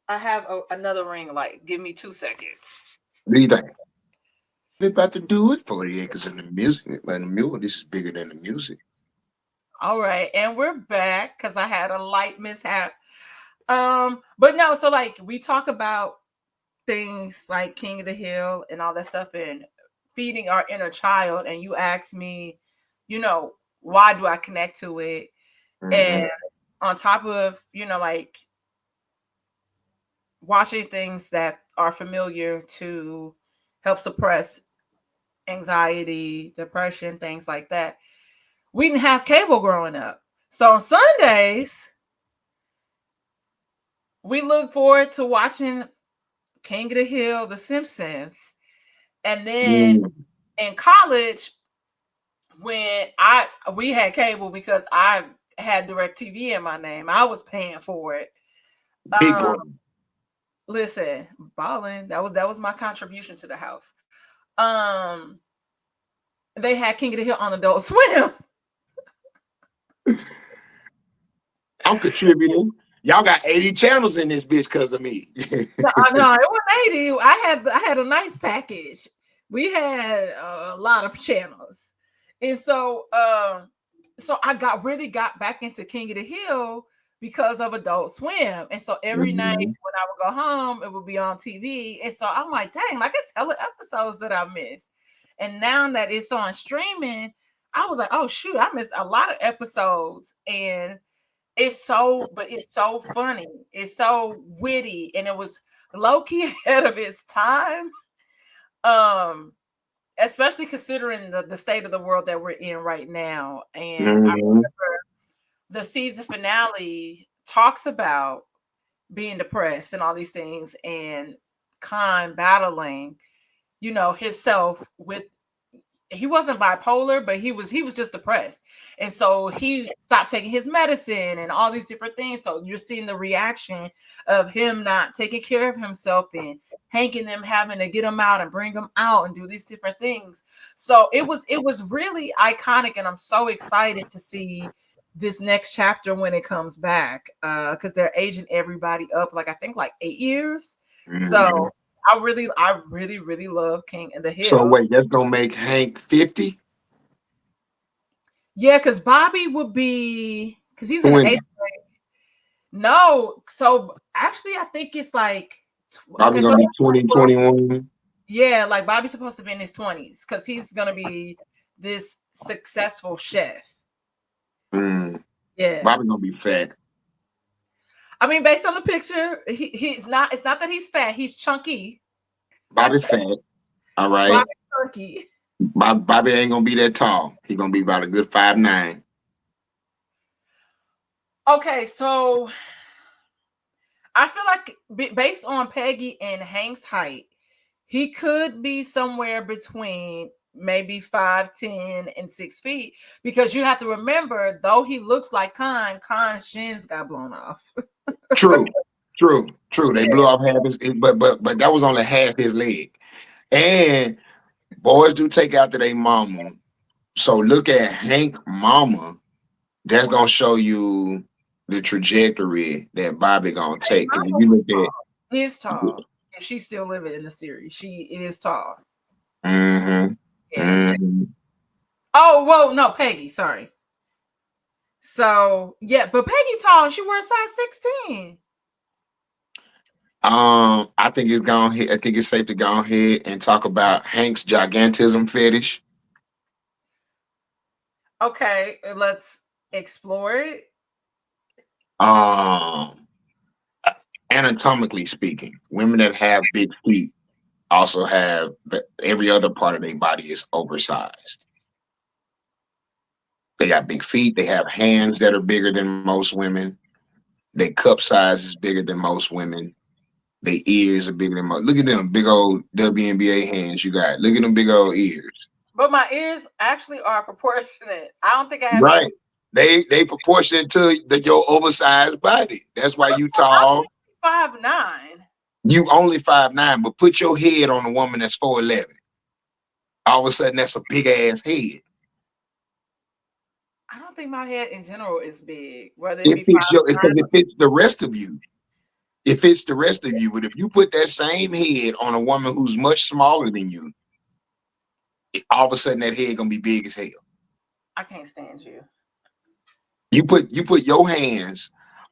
I have another ring light. Give me 2 seconds. What do you think? They're about to do it. 40 acres in the music. Like the mule, this is bigger than the music. All right, and we're back because I had a light mishap. But no, so like we talk about things like King of the Hill and all that stuff and feeding our inner child, and you ask me, why do I connect to it? Mhm. And on top of, like watching things that are familiar to help suppress anxiety, depression, things like that. We didn't have cable growing up. So on Sundays, we look forward to watching King of the Hill, The Simpsons. And then Mm. in college, when we had cable because I had DirecTV in my name, I was paying for it. Big Um, one. listen, balling, that was my contribution to the house. Um, they had King of the Hill on Adult Swim. I'm contributing. Y'all got 80 channels in this bitch because of me. No, it was 80. I had a nice package. We had a lot of channels. And so so I really got back into King of the Hill because of Adult Swim. And so every night Mhm. when I would go home, it would be on TV. And so I'm like, dang, like it's hella episodes that I missed. And now that it's on streaming, I was like, oh shoot, I missed a lot of episodes. And it's so funny. It's so witty. And it was low key ahead of its time. Um, especially considering the state of the world that we're in right now. And I Mhm. the season finale talks about being depressed and all these things and Khan battling, himself with he wasn't bipolar, but he was just depressed. And so he stopped taking his medicine and all these different things. So you're seeing the reaction of him not taking care of himself and Hank and them having to get him out and bring him out and do these different things. So it was really iconic, and I'm so excited to see this next chapter when it comes back. Because they're aging everybody up, like I think like 8 years. Mhm. So I really love King of the So Hill. wait, that's gonna make Hank 50? Yeah, because Bobby would be because he's in the 20. eighth. No, so actually, I think it's like Bobby okay. So gonna be 20, 21. yeah, like Bobby's supposed to be in his 20s because he's gonna be this successful chef. Mm. Yeah, Bobby gonna be fat. I mean, based on the picture, he's not. It's not that he's fat; he's chunky. Bobby fat. All right. Bobby's chunky. Bobby ain't gonna be that tall. He gonna be about a good 5'9". Okay, so I feel like based on Peggy and Hank's height, he could be somewhere between maybe 5'10" and 6 feet. Because you have to remember, though he looks like Khan's shins got blown off. True. True. True. They blew Yeah. off half his but that was only half his leg. And boys do take after their mama. So look at Hank mama. That's gonna show you the trajectory that Bobby gonna Hey, take. Because if Mama you was look tall. at Is tall. If she's still living in the series, she is tall. mm-hmm, Yeah. mm-hmm. Oh, whoa, no, Peggy. Sorry. So yeah, but Peggy tall. She wears size 16. I think it's gone here. I think it's safe to go ahead and talk about Hank's gigantism fetish. Okay, let's explore it. Um, anatomically speaking, women that have big feet also have every other part of their body is oversized. They got big feet. They have hands that are bigger than most women. Their cup size is bigger than most women. Their ears are bigger than most. Look at them big old WNBA hands you got. Look at them big old ears. But my ears actually are proportionate. I don't think I have any. Right. They proportionate to your oversized body. That's why you tall. 5'9". You only 5'9", but put your head on a woman that's 4'11". All of a sudden, that's a big ass head. I don't think my head in general is big, whether it It be fits your. It's 5'9". because it fits the rest of you. It fits the rest of you. But if you put that same head on a woman who's much smaller than you, all of a sudden that head gonna be big as hell. I can't stand you. You put your hands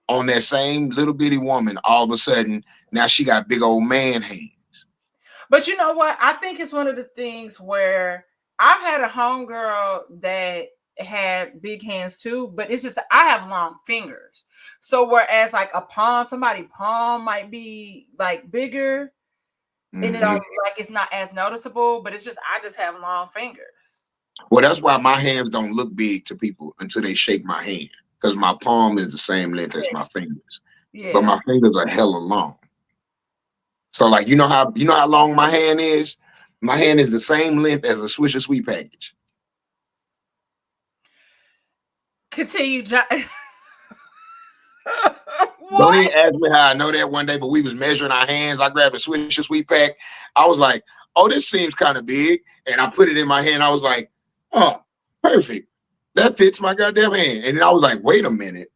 on that same little bitty woman, all of a sudden now she got big old man hands. But you know what? I think it's one of the things where I've had a homegirl that had big hands too, but it's just that I have long fingers. So whereas like a palm, somebody palm might be like bigger and it Hmm. don't like it's not as noticeable, but it's just I just have long fingers. Well, that's why my hands don't look big to people until they shake my hand, because my palm is the same length as my fingers, but Yeah. my fingers are hella long. So like you know how long my hand is. My hand is the same length as a Swisher Sweet package. Continue. Don't What? even ask me how I know that one day, but we was measuring our hands. I grabbed a Swisher Sweet pack. I was like, oh, this seems kind of big. And I put it in my hand. I was like, oh, perfect. That fits my goddamn hand. And then I was like, wait a minute.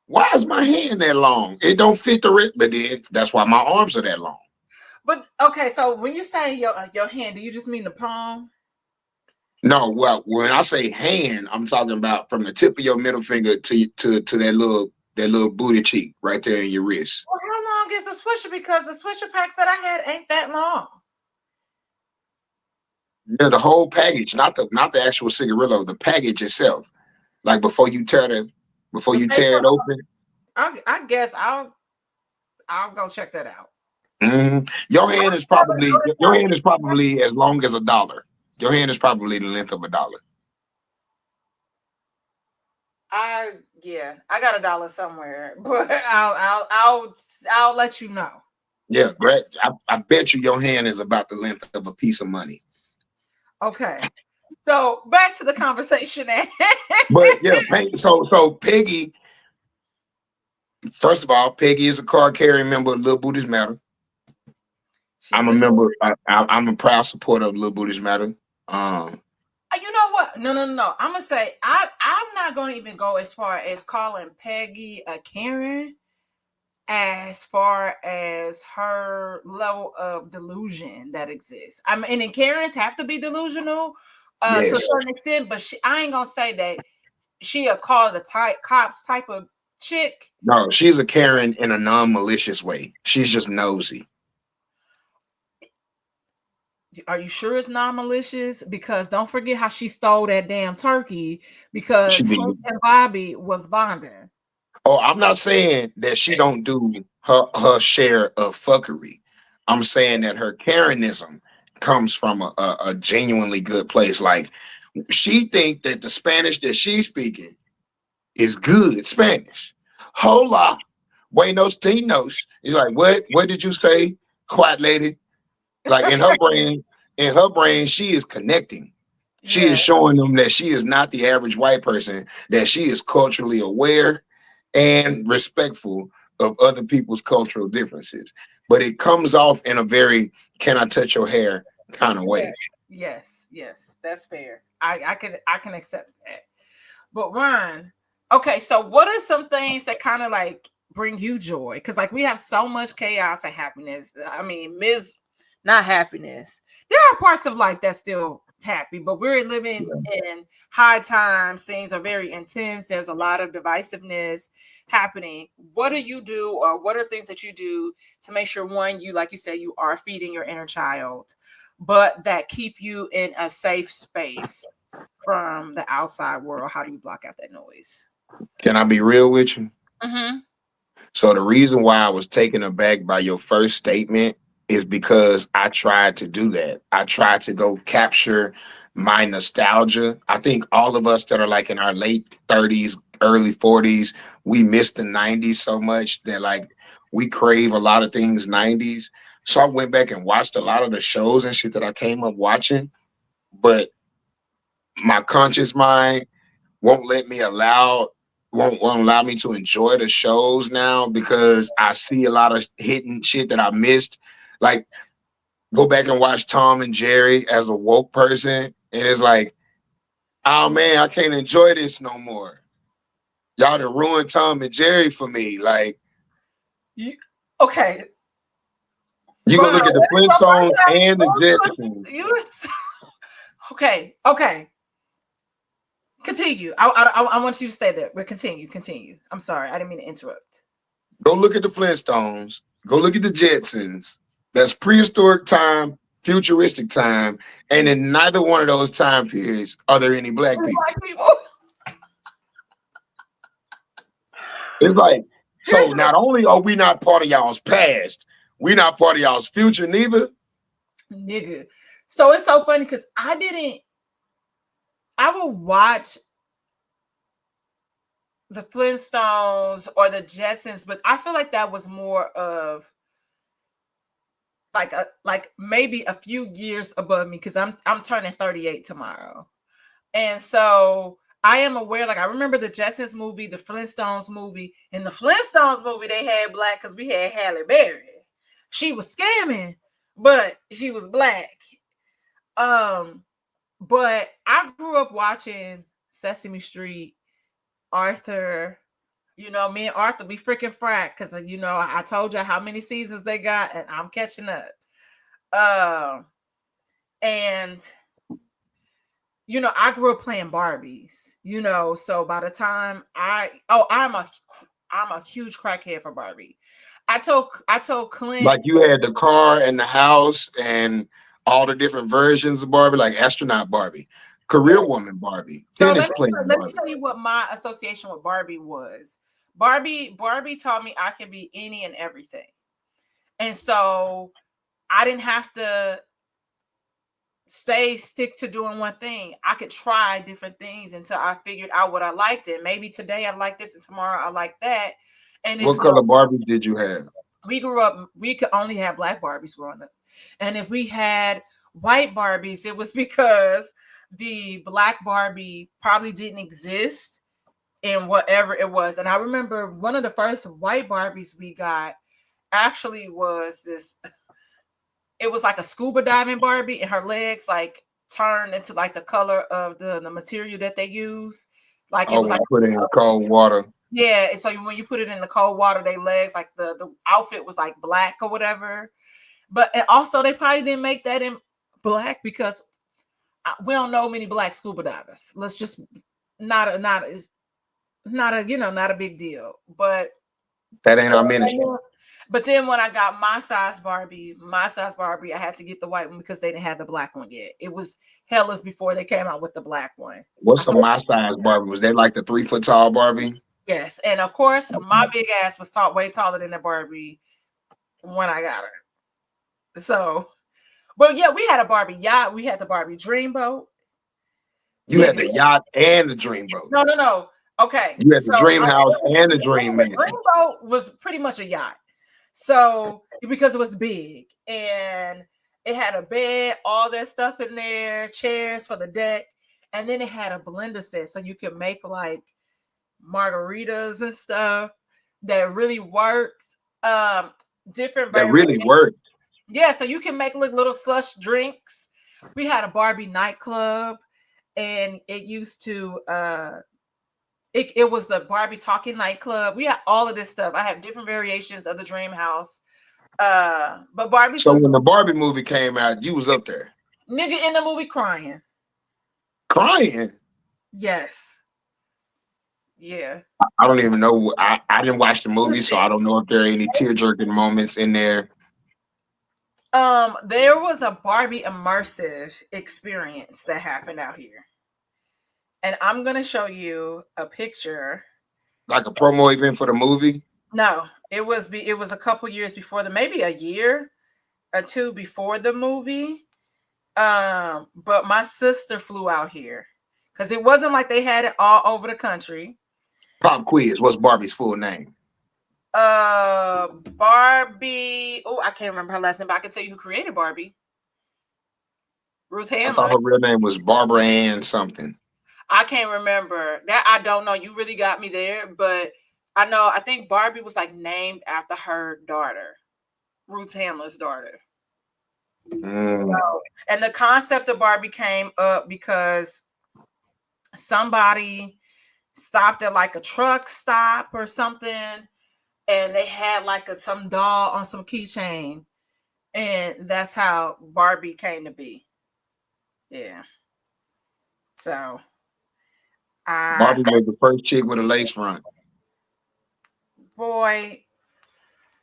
Why is my hand that long? It don't fit the rest, but then that's why my arms are that long. But okay, so when you say your hand, do you just mean the palm? No, well, when I say hand, I'm talking about from the tip of your middle finger to that little booty cheek right there in your wrist. Well, how long is the swisher? Because the swisher packs that I had ain't that long. Yeah, the whole package, not the actual cigarillo, the package itself. Like before The you tear it paper. open. I guess I'll go check that out. Your I hand is never probably noticed your how hand big is probably as long as a dollar. Your hand is probably the length of a dollar. I yeah, I got $1 somewhere, but I'll let you know. Yeah, Greg, I bet you your hand is about the length of a piece of money. Okay. So back to the conversation at But yeah, so Peggy, first of all, Peggy is a card carrying member of Little Booties Matter. I'm she's a a member. I'm a proud supporter of Little Booties Matter. Um, you know what? No. I'm gonna say I'm not gonna even go as far as calling Peggy a Karen as far as her level of delusion that exists. I mean, and Karens have to be delusional to a yes, certain extent, but I ain't gonna say that she a call the type cops type of chick. no, she's a Karen in a non-malicious way. She's just nosy. Are you sure it's non-malicious? Because don't forget how she stole that damn turkey She because Hank be. and Bobby was bonding. Oh, I'm not saying that she don't do her share of fuckery. I'm saying that her Karenism comes from a genuinely good place. Like she think that the Spanish that she's speaking is good Spanish. Hola, buenos dinos. He's like, what did you say, quiet lady? Like in her brain, she is connecting. She is Yeah, showing them that she is not the average white person, that she is culturally aware and respectful of other people's cultural differences. But it comes off in a very can I touch your hair kind of way. yes, that's fair. I can accept that. But Ron, okay, so what are some things that kind of like bring you joy? Because like we have so much chaos and happiness. I mean, not happiness. There are parts of life that's still happy, but we're living in high times. Things are very intense. There's a lot of divisiveness happening. What do you do, or what are things that you do to make sure one, you like you say, you are feeding your inner child, but that keep you in a safe space from the outside world? How do you block out that noise? Can I be real with you? Mm-hmm. So the reason why I was taken aback by your first statement is because I tried to do that. I tried to go capture my nostalgia. I think all of us that are like in our late 30s, early 40s, we miss the 90s so much that like we crave a lot of things 90s. So I went back and watched a lot of the shows and shit that I came up watching, but my conscious mind won't let me allow won't allow me to enjoy the shows now because I see a lot of hidden shit that I missed. Like go back and watch Tom and Jerry as a woke person, and it's like, oh man, I can't enjoy this no more. Y'all done ruined Tom and Jerry for me. Like You, okay, you go Ron. look at the So first Flintstones off, and the Jetsons. you were okay. Continue. I want you to stay there. But continue. I'm sorry. I didn't mean to interrupt. Go look at the Flintstones. Go look at the Jetsons. That's prehistoric time, futuristic time, and in neither one of those time periods are there any black people. Black people. It's like, Here's so the not only are we not part of y'all's past, we not part of y'all's future neither. nigga. So it's so funny because I would watch the Flintstones or the Jetsons, but I feel like that was more of like maybe a few years above me because I'm turning 38 tomorrow. And so I am aware, like I remember the Jetsons movie, the Flintstones movie. In the Flintstones movie, they had black because we had Halle Berry. She was scamming, but she was black. Um, but I grew up watching Sesame Street, Arthur. You know, me and Arthur, we freaking frack because I told you how many seasons they got, and I'm catching up. And I grew up playing Barbies, so by the time I'm a huge crackhead for Barbie. I told Clint. Like you had the car and the house and all the different versions of Barbie, like astronaut Barbie, Yeah. career woman Barbie, So tennis player let me Barbie. tell you what my association with Barbie was. Barbie taught me I can be any and everything. And so I didn't have to stick to doing one thing. I could try different things until I figured out what I liked. It maybe today I like this and tomorrow I like that. And What it's color no, Barbies did you have? we grew up, we could only have black Barbies growing up. And if we had white Barbies, it was because the black Barbie probably didn't exist in whatever it was. And I remember one of the first white Barbies we got actually was this. It was like a scuba diving Barbie, and her legs like turned into like the color of the material that they use. Like it Oh, was when like you put it in cold water. yeah. And so when you put it in the cold water, they legs like the outfit was like black or whatever. But and also they probably didn't make that in black because we don't know many black scuba divers. Let's just not is not a not a big deal. That ain't our ministry. But then when I got my size Barbie, I had to get the white one because they didn't have the black one yet. It was hellas before they came out with the black one. What's a my size Barbie? Was they like the 3 foot tall Barbie? Yes, and of course my big ass was way taller than the Barbie when I got her. So, but yeah, we had a Barbie yacht. We had the Barbie Dreamboat. You had Nigga, the yacht and the dreamboat. no. Okay, You had so the dream house and the the dream man. Dreamboat was pretty much a yacht. So because it was big and it had a bed, all that stuff in there, chairs for the deck, and then it had a blender set so you could make like margaritas and stuff that really works. Different That variations. really worked. Yeah, so you can make like little slush drinks. We had a Barbie nightclub, and it used to it was the Barbie talking nightclub. We had all of this stuff. I have different variations of the dream house. But Barbie's So was when the Barbie movie came out, you was up there nigga in the movie crying. crying. Yes. Yeah. I don't even know. I didn't watch the movie, so I don't know if there are any tear jerking moments in there. There was a Barbie immersive experience that happened out here. And I'm gonna show you a picture. Like a promo event for the movie. No, it was a couple years before maybe a year or two before the movie. But my sister flew out here because it wasn't like they had it all over the country. Pop quiz. What's Barbie's full name? Barbie. Oh, I can't remember her last name, but I can tell you who created Barbie. Ruth I thought Handler. her real name was Barbara Ann something. I can't remember that. I don't know. You really got me there, but I know. I think Barbie was like named after her daughter, Ruth Handler's daughter. Mm. And the concept of Barbie came up because somebody stopped at like a truck stop or something, and they had like some doll on some keychain, and that's how Barbie came to be. Yeah. So I Barbie was the first chick with a lace front. boy,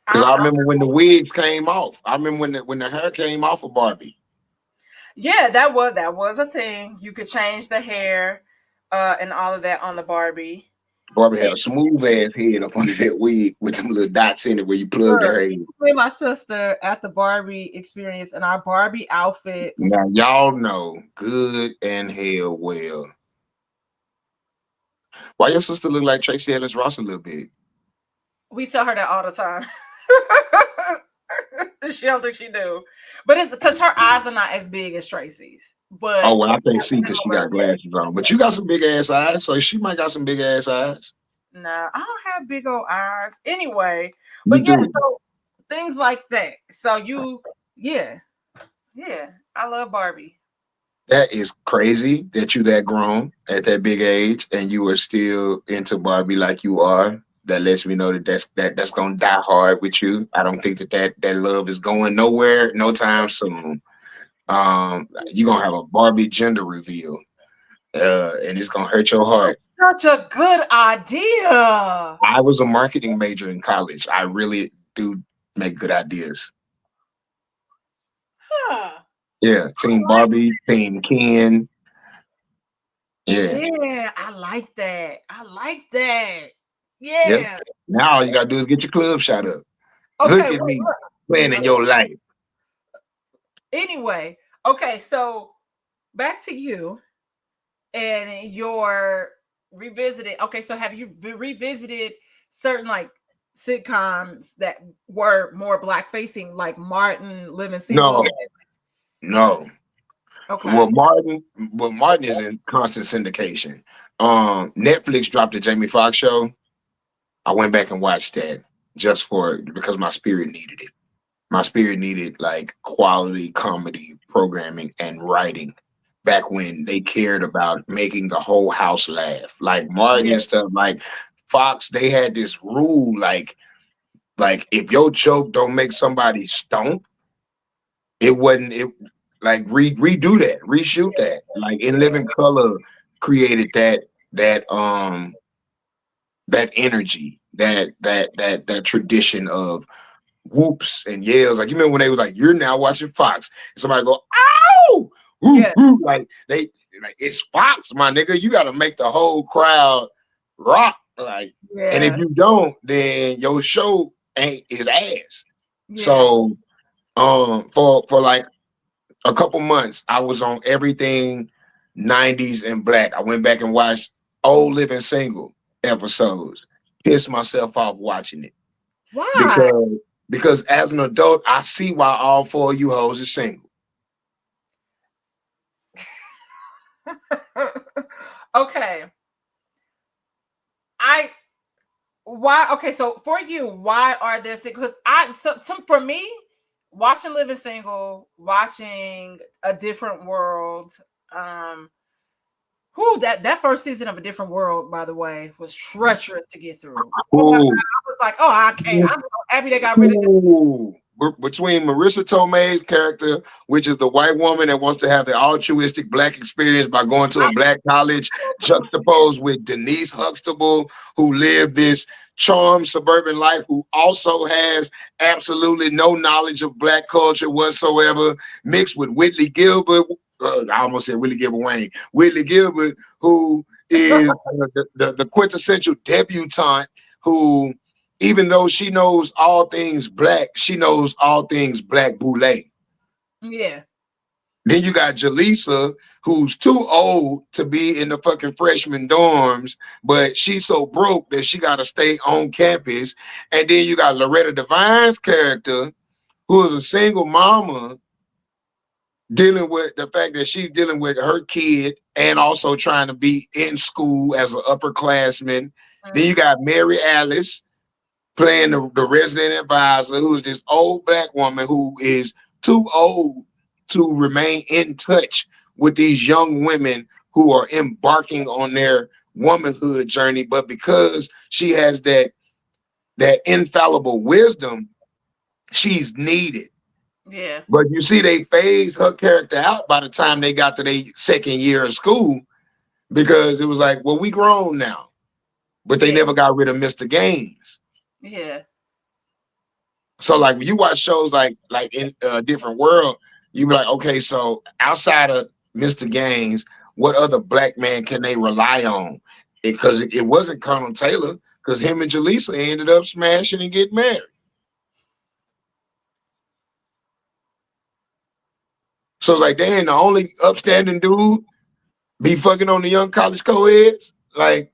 Because I I'm remember when the wigs came off. I remember when the hair came off of Barbie. yeah, that was a thing. You could change the hair, and all of that on the Barbie. Barbie had a smooth ass head up under that wig with some little dots in it where you plug your Look, hair in. me and my sister at the Barbie experience and our Barbie outfits. Now y'all know good and hell well. Why your sister look like Tracy Ellis Ross a little bit? We tell her that all the time. She don't think she do, but it's because her eyes are not as big as Tracy's. But Oh well, I can't see because she got glasses on. But you got some big ass eyes, so she might got some big ass eyes. no, I don't have big old eyes anyway. You But yeah, do. so things like that. So yeah, yeah, I love Barbie. That is crazy that you that grown at that big age and you are still into Barbie like you are. That lets me know that that's gonna die hard with you. I don't think that love is going nowhere no time soon. You're gonna have a Barbie gender reveal. and it's gonna hurt your heart. That's such a good idea. I was a marketing major in college. I really do make good ideas. Huh. Yeah, Team Barbie, Team Ken. Yeah, Yeah, I like that. I like that. yep. Yeah. Now all you gotta do is get your club shot up. Okay, Look wait, at me look. planning your life. Anyway, okay, so back to you and your revisited. Okay, so have you revisited certain like sitcoms that were more black facing, like Martin, Living Single? No, no. Okay. Well, Martin is in constant syndication. Netflix dropped the Jamie Foxx show. I went back and watched that just for because my spirit needed it. My spirit needed like quality comedy programming and writing back when they cared about making the whole house laugh. Like Martin Yeah. and stuff, like Fox, they had this rule like if your joke don't make somebody stomp, it wasn't it like redo that, reshoot that. Like In Living Color created that that energy, that tradition of whoops and yells. Like you remember when they was like, "You're now watching Fox," and somebody go, "Ow!" Woo, Yeah. woo. Like they like it's Fox, my nigga. You got to make the whole crowd rock. Like, and if Yeah. you don't, then your show ain't his ass. Yeah. So, for like a couple months, I was on everything '90s and black. I went back and watched old Living Single episodes. Pissed myself off watching it Why? because because as an adult, I see why all four of you hoes are single. Okay. I why okay, so for you, why are there because some for me, watching Living Single, watching A Different World, um who that first season of A Different World, by the way, was treacherous to get through. Oh my god, Ooh, I was like, oh, I can't. I'm so happy they got rid of this. ooh. Between Marissa Tomei's character, which is the white woman that wants to have the altruistic black experience by going to a black college, juxtaposed with Denise Huxtable, who lived this charmed suburban life, who also has absolutely no knowledge of black culture whatsoever, mixed with Whitley Gilbert. I almost said Whitley Gilbert Wayne. Whitley Gilbert, who is the quintessential debutante, who even though she knows all things black, she knows all things black boule. Yeah. Then you got Jaleesa, who's too old to be in the fucking freshman dorms, but she's so broke that she got to stay on campus. And then you got Loretta Devine's character, who is a single mama dealing with the fact that she's dealing with her kid and also trying to be in school as an upperclassman. Then you got Mary Alice, playing the resident advisor, who's this old black woman who is too old to remain in touch with these young women who are embarking on their womanhood journey. But because she has that infallible wisdom, she's needed. Yeah. But you see, they phased her character out by the time they got to their second year of school because it was like, well, we grown now. But they Yeah. never got rid of Mr. Gaines. Yeah. So like when you watch shows like in a different world, you be like, okay, so outside of Mr. Gaines, what other black man can they rely on? Because it wasn't Colonel Taylor, because him and Jaleesa ended up smashing and getting married. So it's like, damn, the only upstanding dude be fucking on the young college co-eds. Like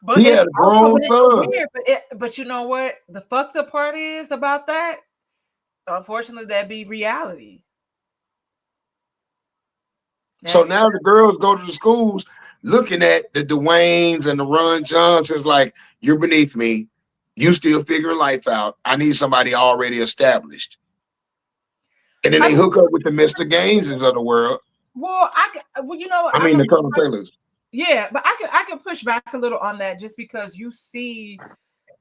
But he it's had a also grown but it's son. weird. But you know what? The fucked up part is about that. Unfortunately, that be reality. So That's now the girls go to the schools looking at the Dwaynes and the Ron Johnsons like, you're beneath me. You still figure life out. I need somebody already established. And then I they mean, hook up with the Mr. Gaineses of the world. well, you know what? I I'm mean, gonna the Colonel Taylors. yeah, but I can push back a little on that just because you see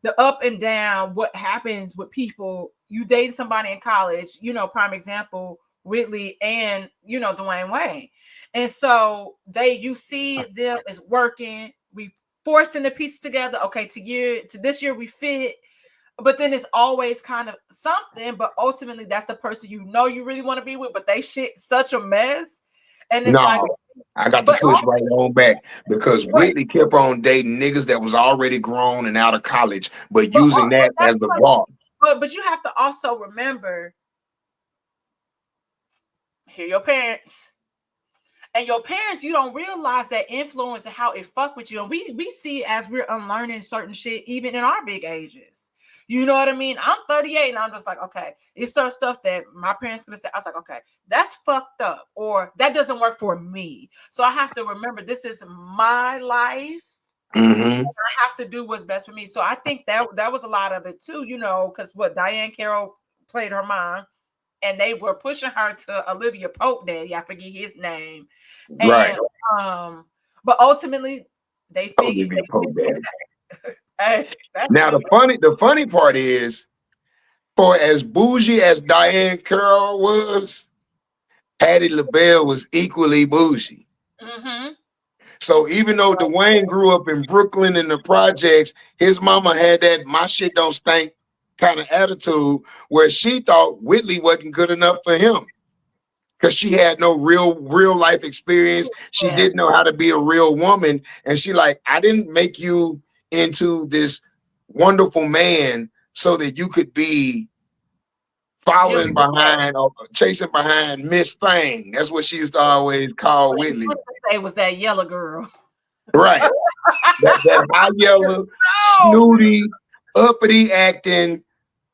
the up and down, what happens with people. You date somebody in college, prime example, Whitley and Dwayne Wayne. And so you see them is working. We forcing the pieces together. Okay, to this year we fit. But then it's always kind of something, but ultimately that's the person you really want to be with, but they shit such a mess. And it's like, No, I got to but push right on back because Whitney kept on dating niggas that was already grown and out of college, but using that as the bar. but you have to also remember, hear your parents. And your parents, you don't realize that influence and how it fuck with you. And we see it as we're unlearning certain shit, even in our big ages. You know what I mean? I'm 38 and I'm just like, okay, it's certain stuff that my parents could have said. I was like, okay, that's fucked up, or that doesn't work for me. So I have to remember this is my life. Mm-hmm. I have to do what's best for me. So I think that was a lot of it too, because what Diane Carroll played her mom, and they were pushing her to Olivia Pope daddy. I forget his name. Right. And but ultimately they figured Olivia Pope daddy. hey, that's Now Olivia. the funny part is, for as bougie as Diane Carroll was, Patti LaBelle was equally bougie. Mm-hmm. So even though Dwayne grew up in Brooklyn in the projects, his mama had that "my shit don't stink" kind of attitude, where she thought Whitley wasn't good enough for him because she had no real life experience. She Yeah. didn't know how to be a real woman, and she like, I didn't make you into this wonderful man so that you could be following behind or chasing behind Miss Thing. That's what she used to always call Whitley. Say was that yellow girl. Right. That high yellow, snooty, uppity acting,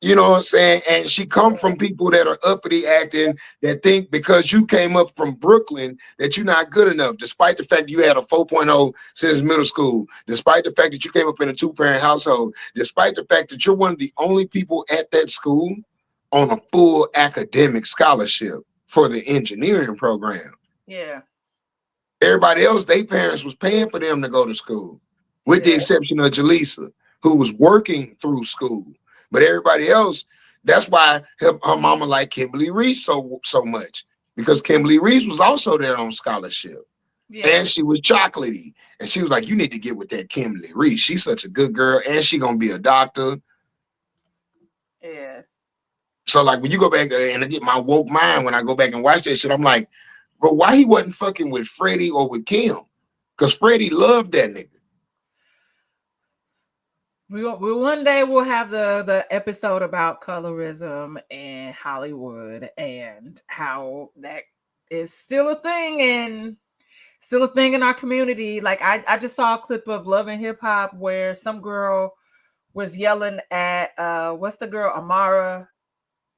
you know what I'm saying? And she come from people that are uppity acting, that think because you came up from Brooklyn that you're not good enough, despite the fact that you had a 4.0 since middle school, despite the fact that you came up in a 2-parent household, despite the fact that you're one of the only people at that school on a full academic scholarship for the engineering program. Yeah. Everybody else, their parents was paying for them to go to school, with the exception of Jaleesa, who was working through school. But everybody else, that's why her mama liked Kimberly Reese so much, because Kimberly Reese was also there on scholarship. Yeah. And she was chocolatey. And she was like, you need to get with that Kimberly Reese. She's such a good girl, and she gonna be a doctor. Yeah. So like when you go back and I get my woke mind when I go back and watch that shit, I'm like, bro, why he wasn't fucking with Freddie or with Kim? Because Freddie loved that nigga. We one day we'll have the episode about colorism and Hollywood and how that is still a thing and still a thing in our community. Like I just saw a clip of Love and Hip Hop where some girl was yelling at what's the girl, Amara,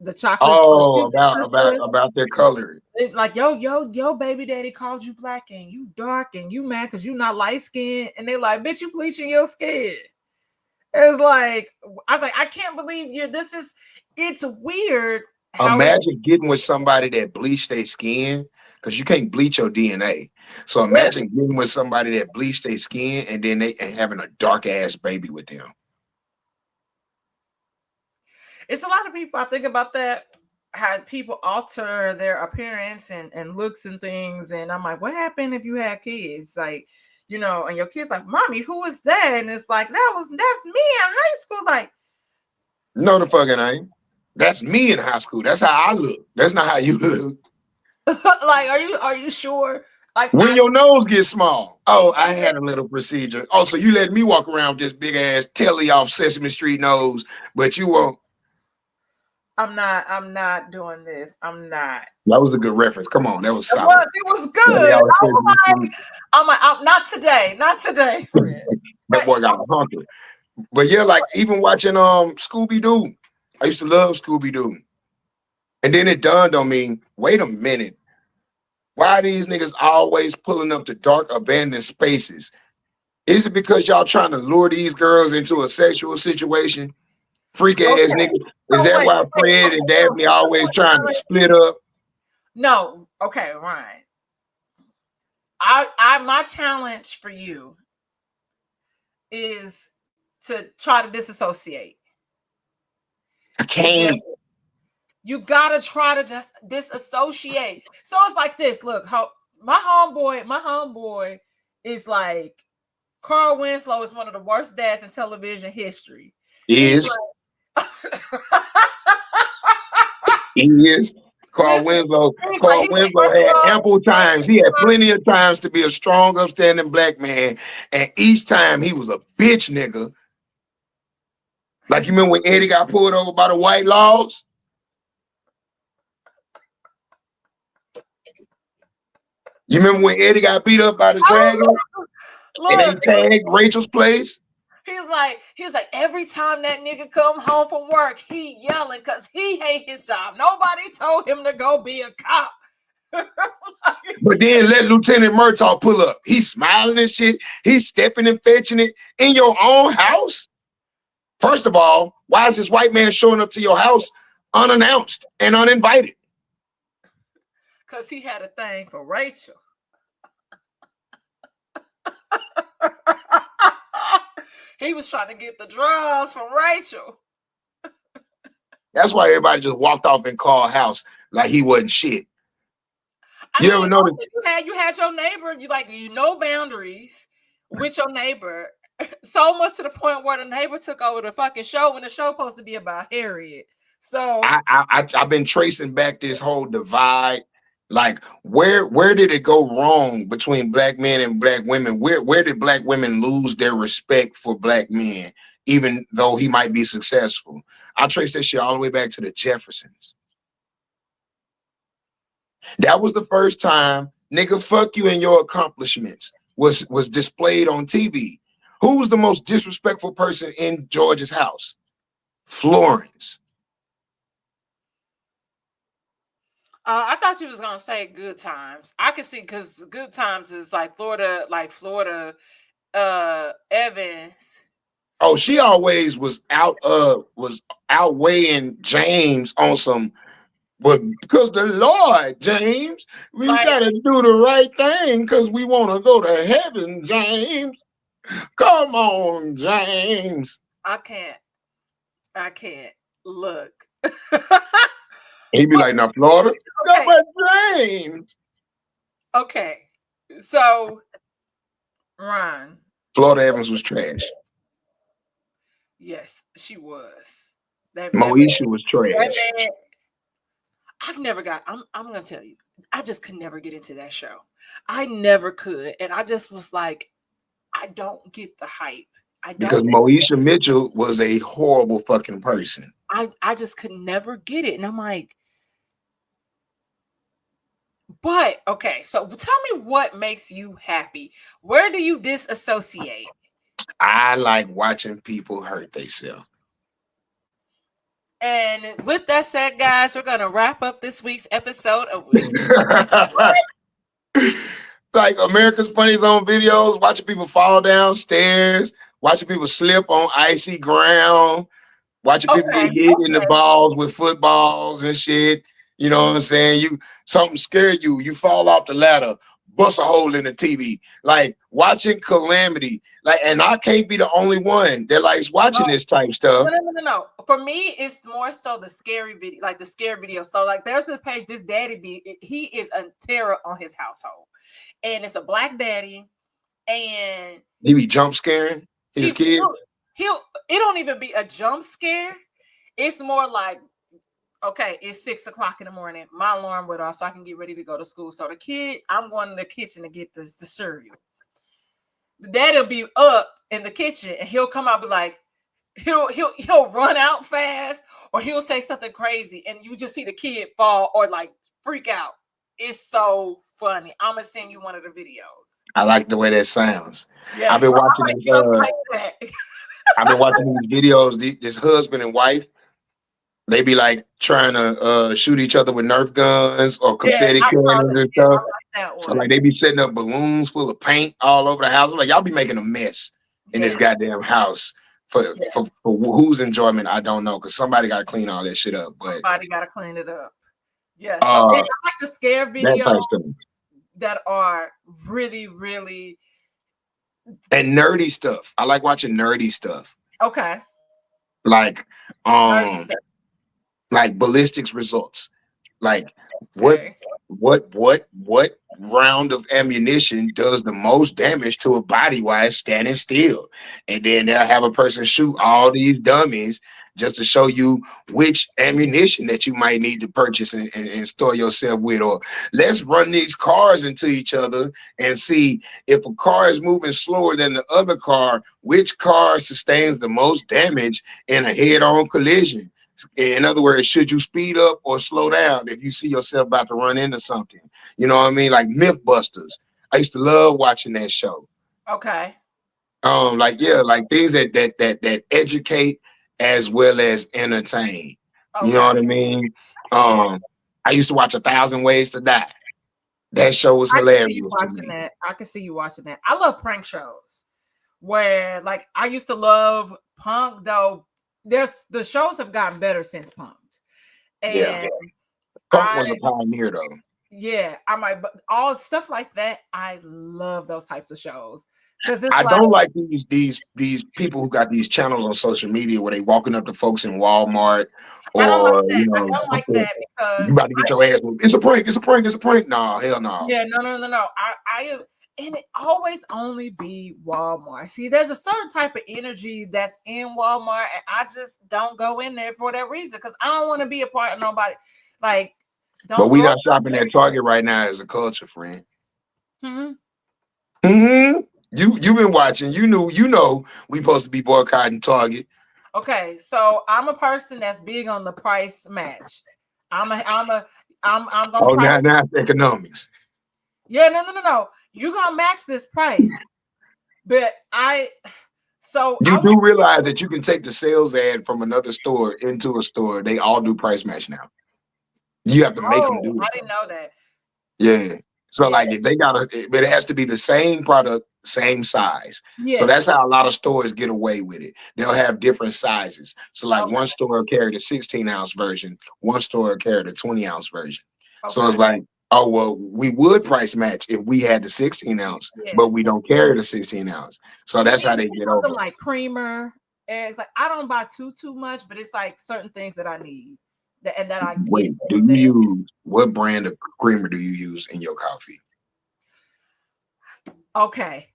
the chocolate Oh, sister. about their color. It's like, yo, baby daddy called you black and you dark and you mad because you not light skinned. And they're like, bitch, you bleaching your skin. It's like, I was like, I can't believe you. It's weird how it, Imagine getting with somebody that bleached their skin, because you can't bleach your DNA. So imagine getting with somebody that bleached their skin and then and having a dark ass baby with them. it's a lot of people. I think about that, how people alter their appearance and looks and things. And I'm like, what happened if you had kids? Like, and your kid's like, mommy, who is that? And it's like, that's me in high school. Like, No, the fucking ain't. That's me in high school. That's how I look. That's not how you look. like, are you sure? Like, When your nose gets small. Oh, I had a little procedure. Oh, so you let me walk around with this big ass telly off Sesame Street nose, but you won't. I'm not doing this. I'm not. That was a good reference. Come on, that was It solid. was good. I'm like, not today, friend. That boy got a hunter. But yeah, like even watching Scooby Doo, I used to love Scooby Doo, and then it dawned on me. Wait a minute, why are these niggas always pulling up to dark abandoned spaces? Is it because y'all trying to lure these girls into a sexual situation? Freak ass nigga. Is So that why Fred and Daphne always trying to split up? No, okay, Ryan. I my challenge for you is to try to disassociate. I can't. You gotta try to just disassociate. So it's like this. Look, my homeboy is like Carl Winslow is one of the worst dads in television history. He's Is like, he is Carl listen, Winslow. he's like, Carl he said, Winslow first of had all, ample times. He had plenty of times to be a strong, upstanding black man, and each time he was a bitch nigga. Like you remember when Eddie got pulled over by the white laws? You remember when Eddie got beat up by the dragon and they look, tagged Rachel's place? he's like, every time that nigga come home from work, he yelling because he hate his job. Nobody told him to go be a cop. But then let Lieutenant Murtaugh pull up. He's smiling and shit. He's stepping and fetching it in your own house. First of all, why is this white man showing up to your house unannounced and uninvited? Because he had a thing for Rachel. He was trying to get the drugs from Rachel. That's why everybody just walked off and called house like he wasn't shit. I You ever mean, notice? you had your neighbor. You know boundaries with your neighbor. So much to the point where the neighbor took over the fucking show when the show supposed to be about Harriet. So I've been tracing back this whole divide. Like where did it go wrong between black men and black women? Where did black women lose their respect for black men, even though he might be successful? I trace that shit all the way back to the Jeffersons. That was the first time, nigga, fuck you and your accomplishments was displayed on TV. Who was the most disrespectful person in George's house? Florence. I thought you was gonna say Good Times. I could see because Good Times is like Florida, Evans. Oh, she always was outweighing James on some, but because the Lord, James, we Like gotta do the right thing because we want to go to heaven, James. Come on, James. I can't, I can't look. He'd be But like, now Florida, no, okay, but James. okay. So Ron, Florida Evans was trash. yes, she was. That man, Moesha was that trash man. I've never got. I'm gonna tell you. I just could never get into that show. I never could, and I just was like, I don't get the hype. I because don't. Moesha Mitchell was a horrible fucking person. I just could never get it, and I'm like, but okay. So tell me what makes you happy. Where do you disassociate? I like watching people hurt themselves. And with that said, guys, we're gonna wrap up this week's episode of Whiskey. Like America's Funny Zone videos, watching people fall downstairs, watching people slip on icy ground, watching people Okay, get hit in the okay. balls with footballs and shit. You know what I'm saying? You something scare you, you fall off the ladder, bust a hole in the TV. Like watching calamity. Like, and I can't be the only one that likes watching No, this type no, stuff. no, no, no, no. For me, it's more so the scary video, like the scary video. So, like, there's a page. This daddy he is a terror on his household, and it's a black daddy, and He be jump scaring his he kid. he'll it don't even be a jump scare. It's more like, okay, it's 6 o'clock in the morning. My alarm went off, so I can get ready to go to school. So the kid, I'm going to the kitchen to get the cereal. The daddy'll be up in the kitchen, and he'll come out and be like, he'll run out fast, or he'll say something crazy, and you just see the kid fall or like freak out. It's so funny. I'm gonna send you one of the videos. I like the way that sounds. I've Yes, been I watching like this. stuff like that. I've been watching these videos. This husband and wife, they be like trying to shoot each other with Nerf guns or Yes, confetti I saw cannons that. and Yeah, stuff. I like that So one. like they be setting up balloons full of paint all over the house. I'm like, y'all be making a mess in this Yeah, goddamn house for yeah. for whose enjoyment I don't know, because somebody got to clean all that shit up. But Somebody got to clean it up. Yeah. So and uh, I like the scare that videos type of stuff that are really, really and nerdy stuff. I like watching nerdy stuff. okay. Like Nerdy um stuff. like ballistics results. Like what Okay. what round of ammunition does the most damage to a body while it's standing still? And then they'll have a person shoot all these dummies just to show you which ammunition that you might need to purchase and store yourself with. Or let's run these cars into each other and see if a car is moving slower than the other car, which car sustains the most damage in a head-on collision. In other words, should you speed up or slow down if you see yourself about to run into something? You know what I mean? Like Mythbusters. I used to love watching that show. Okay. Like yeah, like things that educate as well as entertain. You know Okay. what I mean? Yeah. Um, I used to watch A Thousand Ways to Die. That show was I can see you hilarious to watching me. that. I can see you watching that. I love prank shows where, like, I used to love Punk, though. There's the shows have gotten better since Punk, Yeah, and Punk I was a pioneer though. yeah, I might, but all stuff like that. I love those types of shows because it's I like don't like these people who got these channels on social media where they walking up to folks in Walmart I don't like or that. I don't like that you because about to get your ass whooped. It's a prank. It's a prank. It's a prank. Nah, hell no. yeah, no. And it always only be Walmart. See, there's a certain type of energy that's in Walmart, and I just don't go in there for that reason because I don't want to be a part of nobody. Like, But don't we go not out shopping there. at Target right now as a culture, friend. Mhm. hmm you been watching. You know we supposed to be boycotting Target. Okay, so I'm a person that's big on the price match. I'm gonna Oh, price. now it's economics. Yeah, no. You gonna match this price, but I You went. do realize that you can take the sales ad from another store into a store. They all do price match now. You have to make them Oh, do I it didn't though. know that. Yeah. So Yeah, like if they got but it has to be the same product, same size. So yeah. that's how a lot of stores get away with it. They'll have different sizes. So like Okay, one store will carry the 16-ounce version, one store will carry the 20-ounce version. So okay. it's like, oh well, we would price match if we had the 16 ounce, Yeah. but we don't carry the 16 ounce. So You that's see, how they it's get something over. like creamer, eggs. Like I don't buy too much, but it's like certain things that I need and that I get. Wait, do you use what brand of creamer do you use in your coffee? Okay.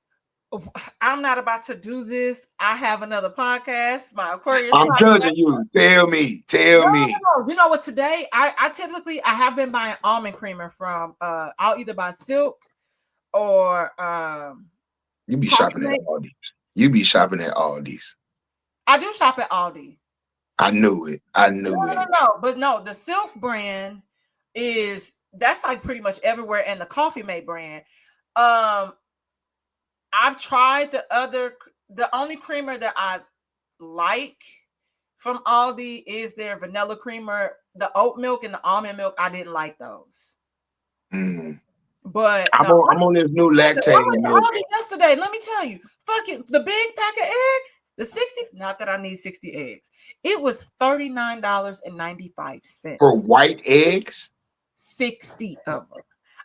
I'm not about to do this. I have another podcast, my Aquarius I'm podcast. judging you. Tell me. No, Tell me. You know what? Today, I typically I have been buying almond creamer from. I'll either buy Silk or You be Coffee shopping at Mate. Aldi's. You be shopping at Aldi's. I do shop at Aldi. I knew it. I No, knew it. but no, the Silk brand is that's like pretty much everywhere, and the Coffee Mate brand. Um, I've tried the only creamer that I like from Aldi is their vanilla creamer. The oat milk and the almond milk, I didn't like those. Mm. But I'm no, on. I'm on this new I lactating went to milk. Aldi yesterday. Let me tell you, fucking the big pack of eggs, the 60. Not that I need 60 eggs. It was For $39.95. white eggs. 60 of them.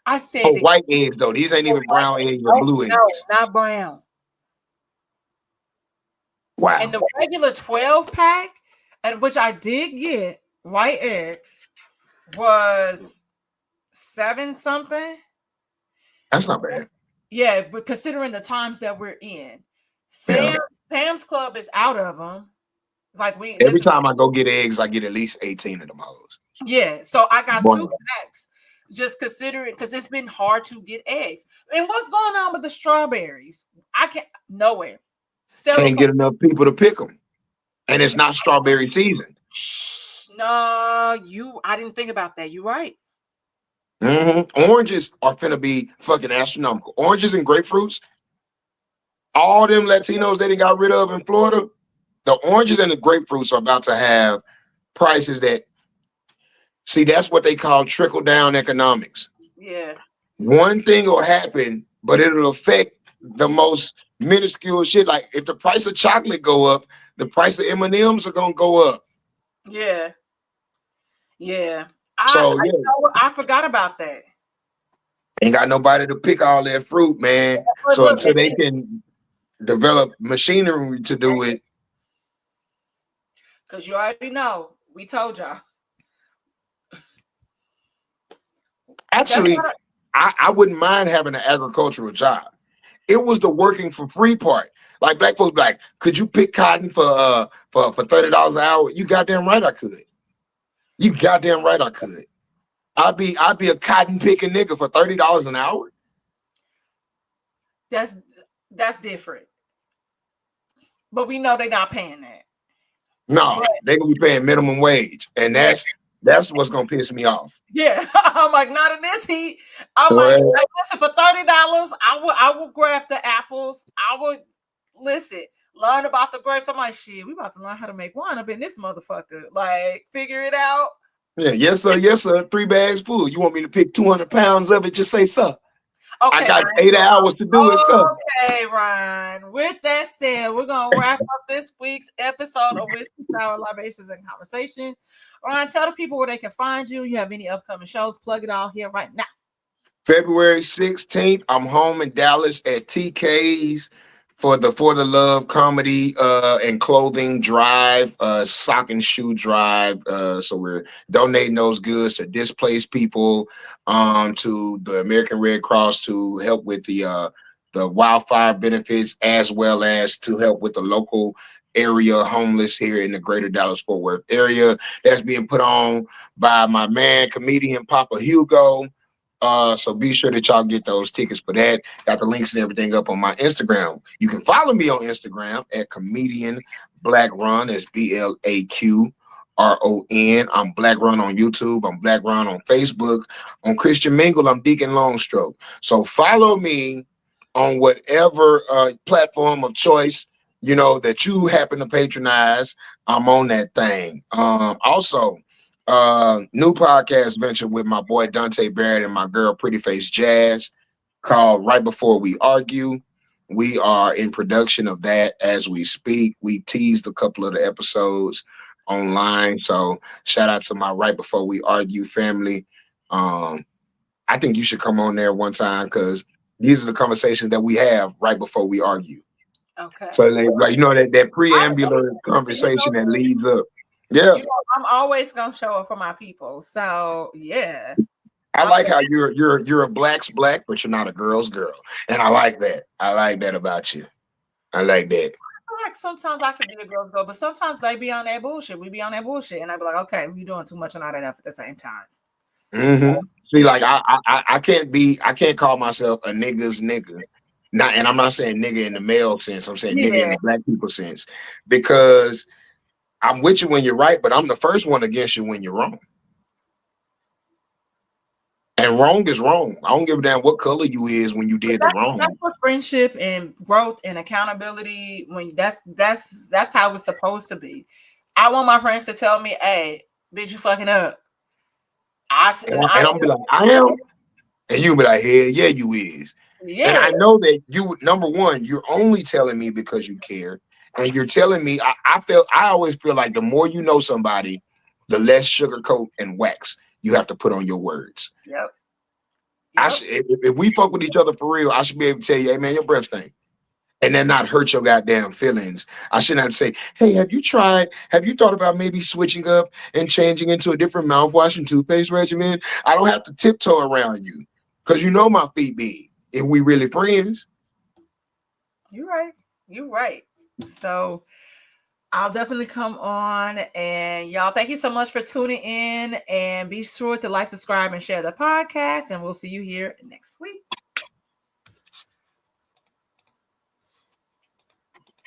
I said For to white eggs though. These ain't oh, even brown eggs or oh, blue no, eggs. not brown. And Wow. the regular 12 pack, and which I did get white eggs, was seven something. That's not bad. Yeah, but considering the times that we're in, Yeah. Sam's Club is out of them. Like we Every this time I go get eggs, I get at least 18 of them hoes. yeah. So I got Boy, two packs. Just considering because it's been hard to get eggs. And what's going on with the strawberries? I can't nowhere. Several can't get enough people to pick them, and it's not strawberry season. no, I didn't think about that. You're right. Oranges are finna be fucking astronomical. Oranges and grapefruits, all them Latinos they done got rid of in Florida, the oranges and the grapefruits are about to have prices that see that's what they call trickle down economics. Yeah. One thing will happen, but it'll affect the most minuscule shit. Like if the price of chocolate go up, the price of M&Ms are gonna go up. Yeah. Yeah. I So I, yeah, you know what? I forgot about that. ain't got nobody to pick all that fruit, man. But So look, until they can develop machinery to do it, because you already know, we told y'all. Actually, I wouldn't mind having an agricultural job. It was the working for free part. Like black folks, be like, could you pick cotton for $30 an hour? You goddamn right I could. You goddamn right I could. I'd be a cotton picking nigga for $30 an hour. That's different. But we know they're not paying that. No, But they gonna be paying minimum wage, and yeah, that's what's gonna piss me off. yeah. I'm like, not in this heat. I'm like, Well, hey, listen, for $30, I will grab the apples. I would listen, learn about the grapes. I'm like, shit, we about to learn how to make wine up in this motherfucker. Like, figure it out. yeah, yes, sir. 3 bags full. You want me to pick 200 pounds of it? Just say so. I Okay, got Ryan. 8 hours to do it, so. Okay, Ryan. With that said, we're gonna wrap up this week's episode of Whiskey Sour Libations and Conversation. Ryan, tell the people where they can find you. You have any upcoming shows? Plug it all here right now. February 16th, I'm home in Dallas at TK's for the Love comedy and clothing drive, sock and shoe drive. So we're donating those goods to displaced people, to the American Red Cross to help with the wildfire benefits, as well as to help with the local area homeless here in the greater Dallas Fort Worth area. That's being put on by my man, comedian Papa Hugo. So be sure that y'all get those tickets for that. Got the links and everything up on my Instagram. You can follow me on Instagram at comedian Blaq Ron. That's BLAQRON. I'm Blaq Ron on YouTube. I'm Blaq Ron on Facebook. On Christian Mingle, I'm Deacon Longstroke. So follow me on whatever platform of choice that you happen to patronize. I'm on that thing. Also, new podcast venture with my boy Dante Barrett and my girl Pretty Face Jazz called Right Before We Argue. We are in production of that as we speak. We teased a couple of the episodes online. So shout out to my Right Before We Argue family. I think you should come on there one time because these are the conversations that we have right before we argue. Okay. So like that I preambular conversation that leads up. Yeah. I'm always gonna show up for my people. So yeah. I like how you're a black's black, but you're not a girl's girl. And I like that. I like that about you. I like that. Like sometimes I can be a girl, but sometimes they be on that bullshit. We be on that bullshit, and I be like, okay, we doing too much and not enough at the same time. Mm-hmm. See, like I can't call myself a nigga's nigga. Not, and I'm not saying nigga in the male sense. I'm saying nigga in Yeah, the black people sense, because I'm with you when you're right, but I'm the first one against you when you're wrong. And wrong is wrong. I don't give a damn what color you is when you did the wrong. that's what friendship and growth and accountability. When that's how it's supposed to be. I want my friends to tell me, "Hey, bitch, you fucking up." And I'm be like, I am. And you be like, hell yeah, you is. And Yeah, I know that you, number one, you're only telling me because you care. And you're telling me, I always feel like the more you know somebody, the less sugarcoat and wax you have to put on your words. yep. If we fuck with each other for real, I should be able to tell you, hey man, your breath stink. And then not hurt your goddamn feelings. I shouldn't have to say, hey, have you thought about maybe switching up and changing into a different mouthwash and toothpaste regimen? I don't have to tiptoe around you because you know my feet big. If we really friends. You're right. You're right. So I'll definitely come on. And y'all, thank you so much for tuning in. And be sure to like, subscribe, and share the podcast. And we'll see you here next week.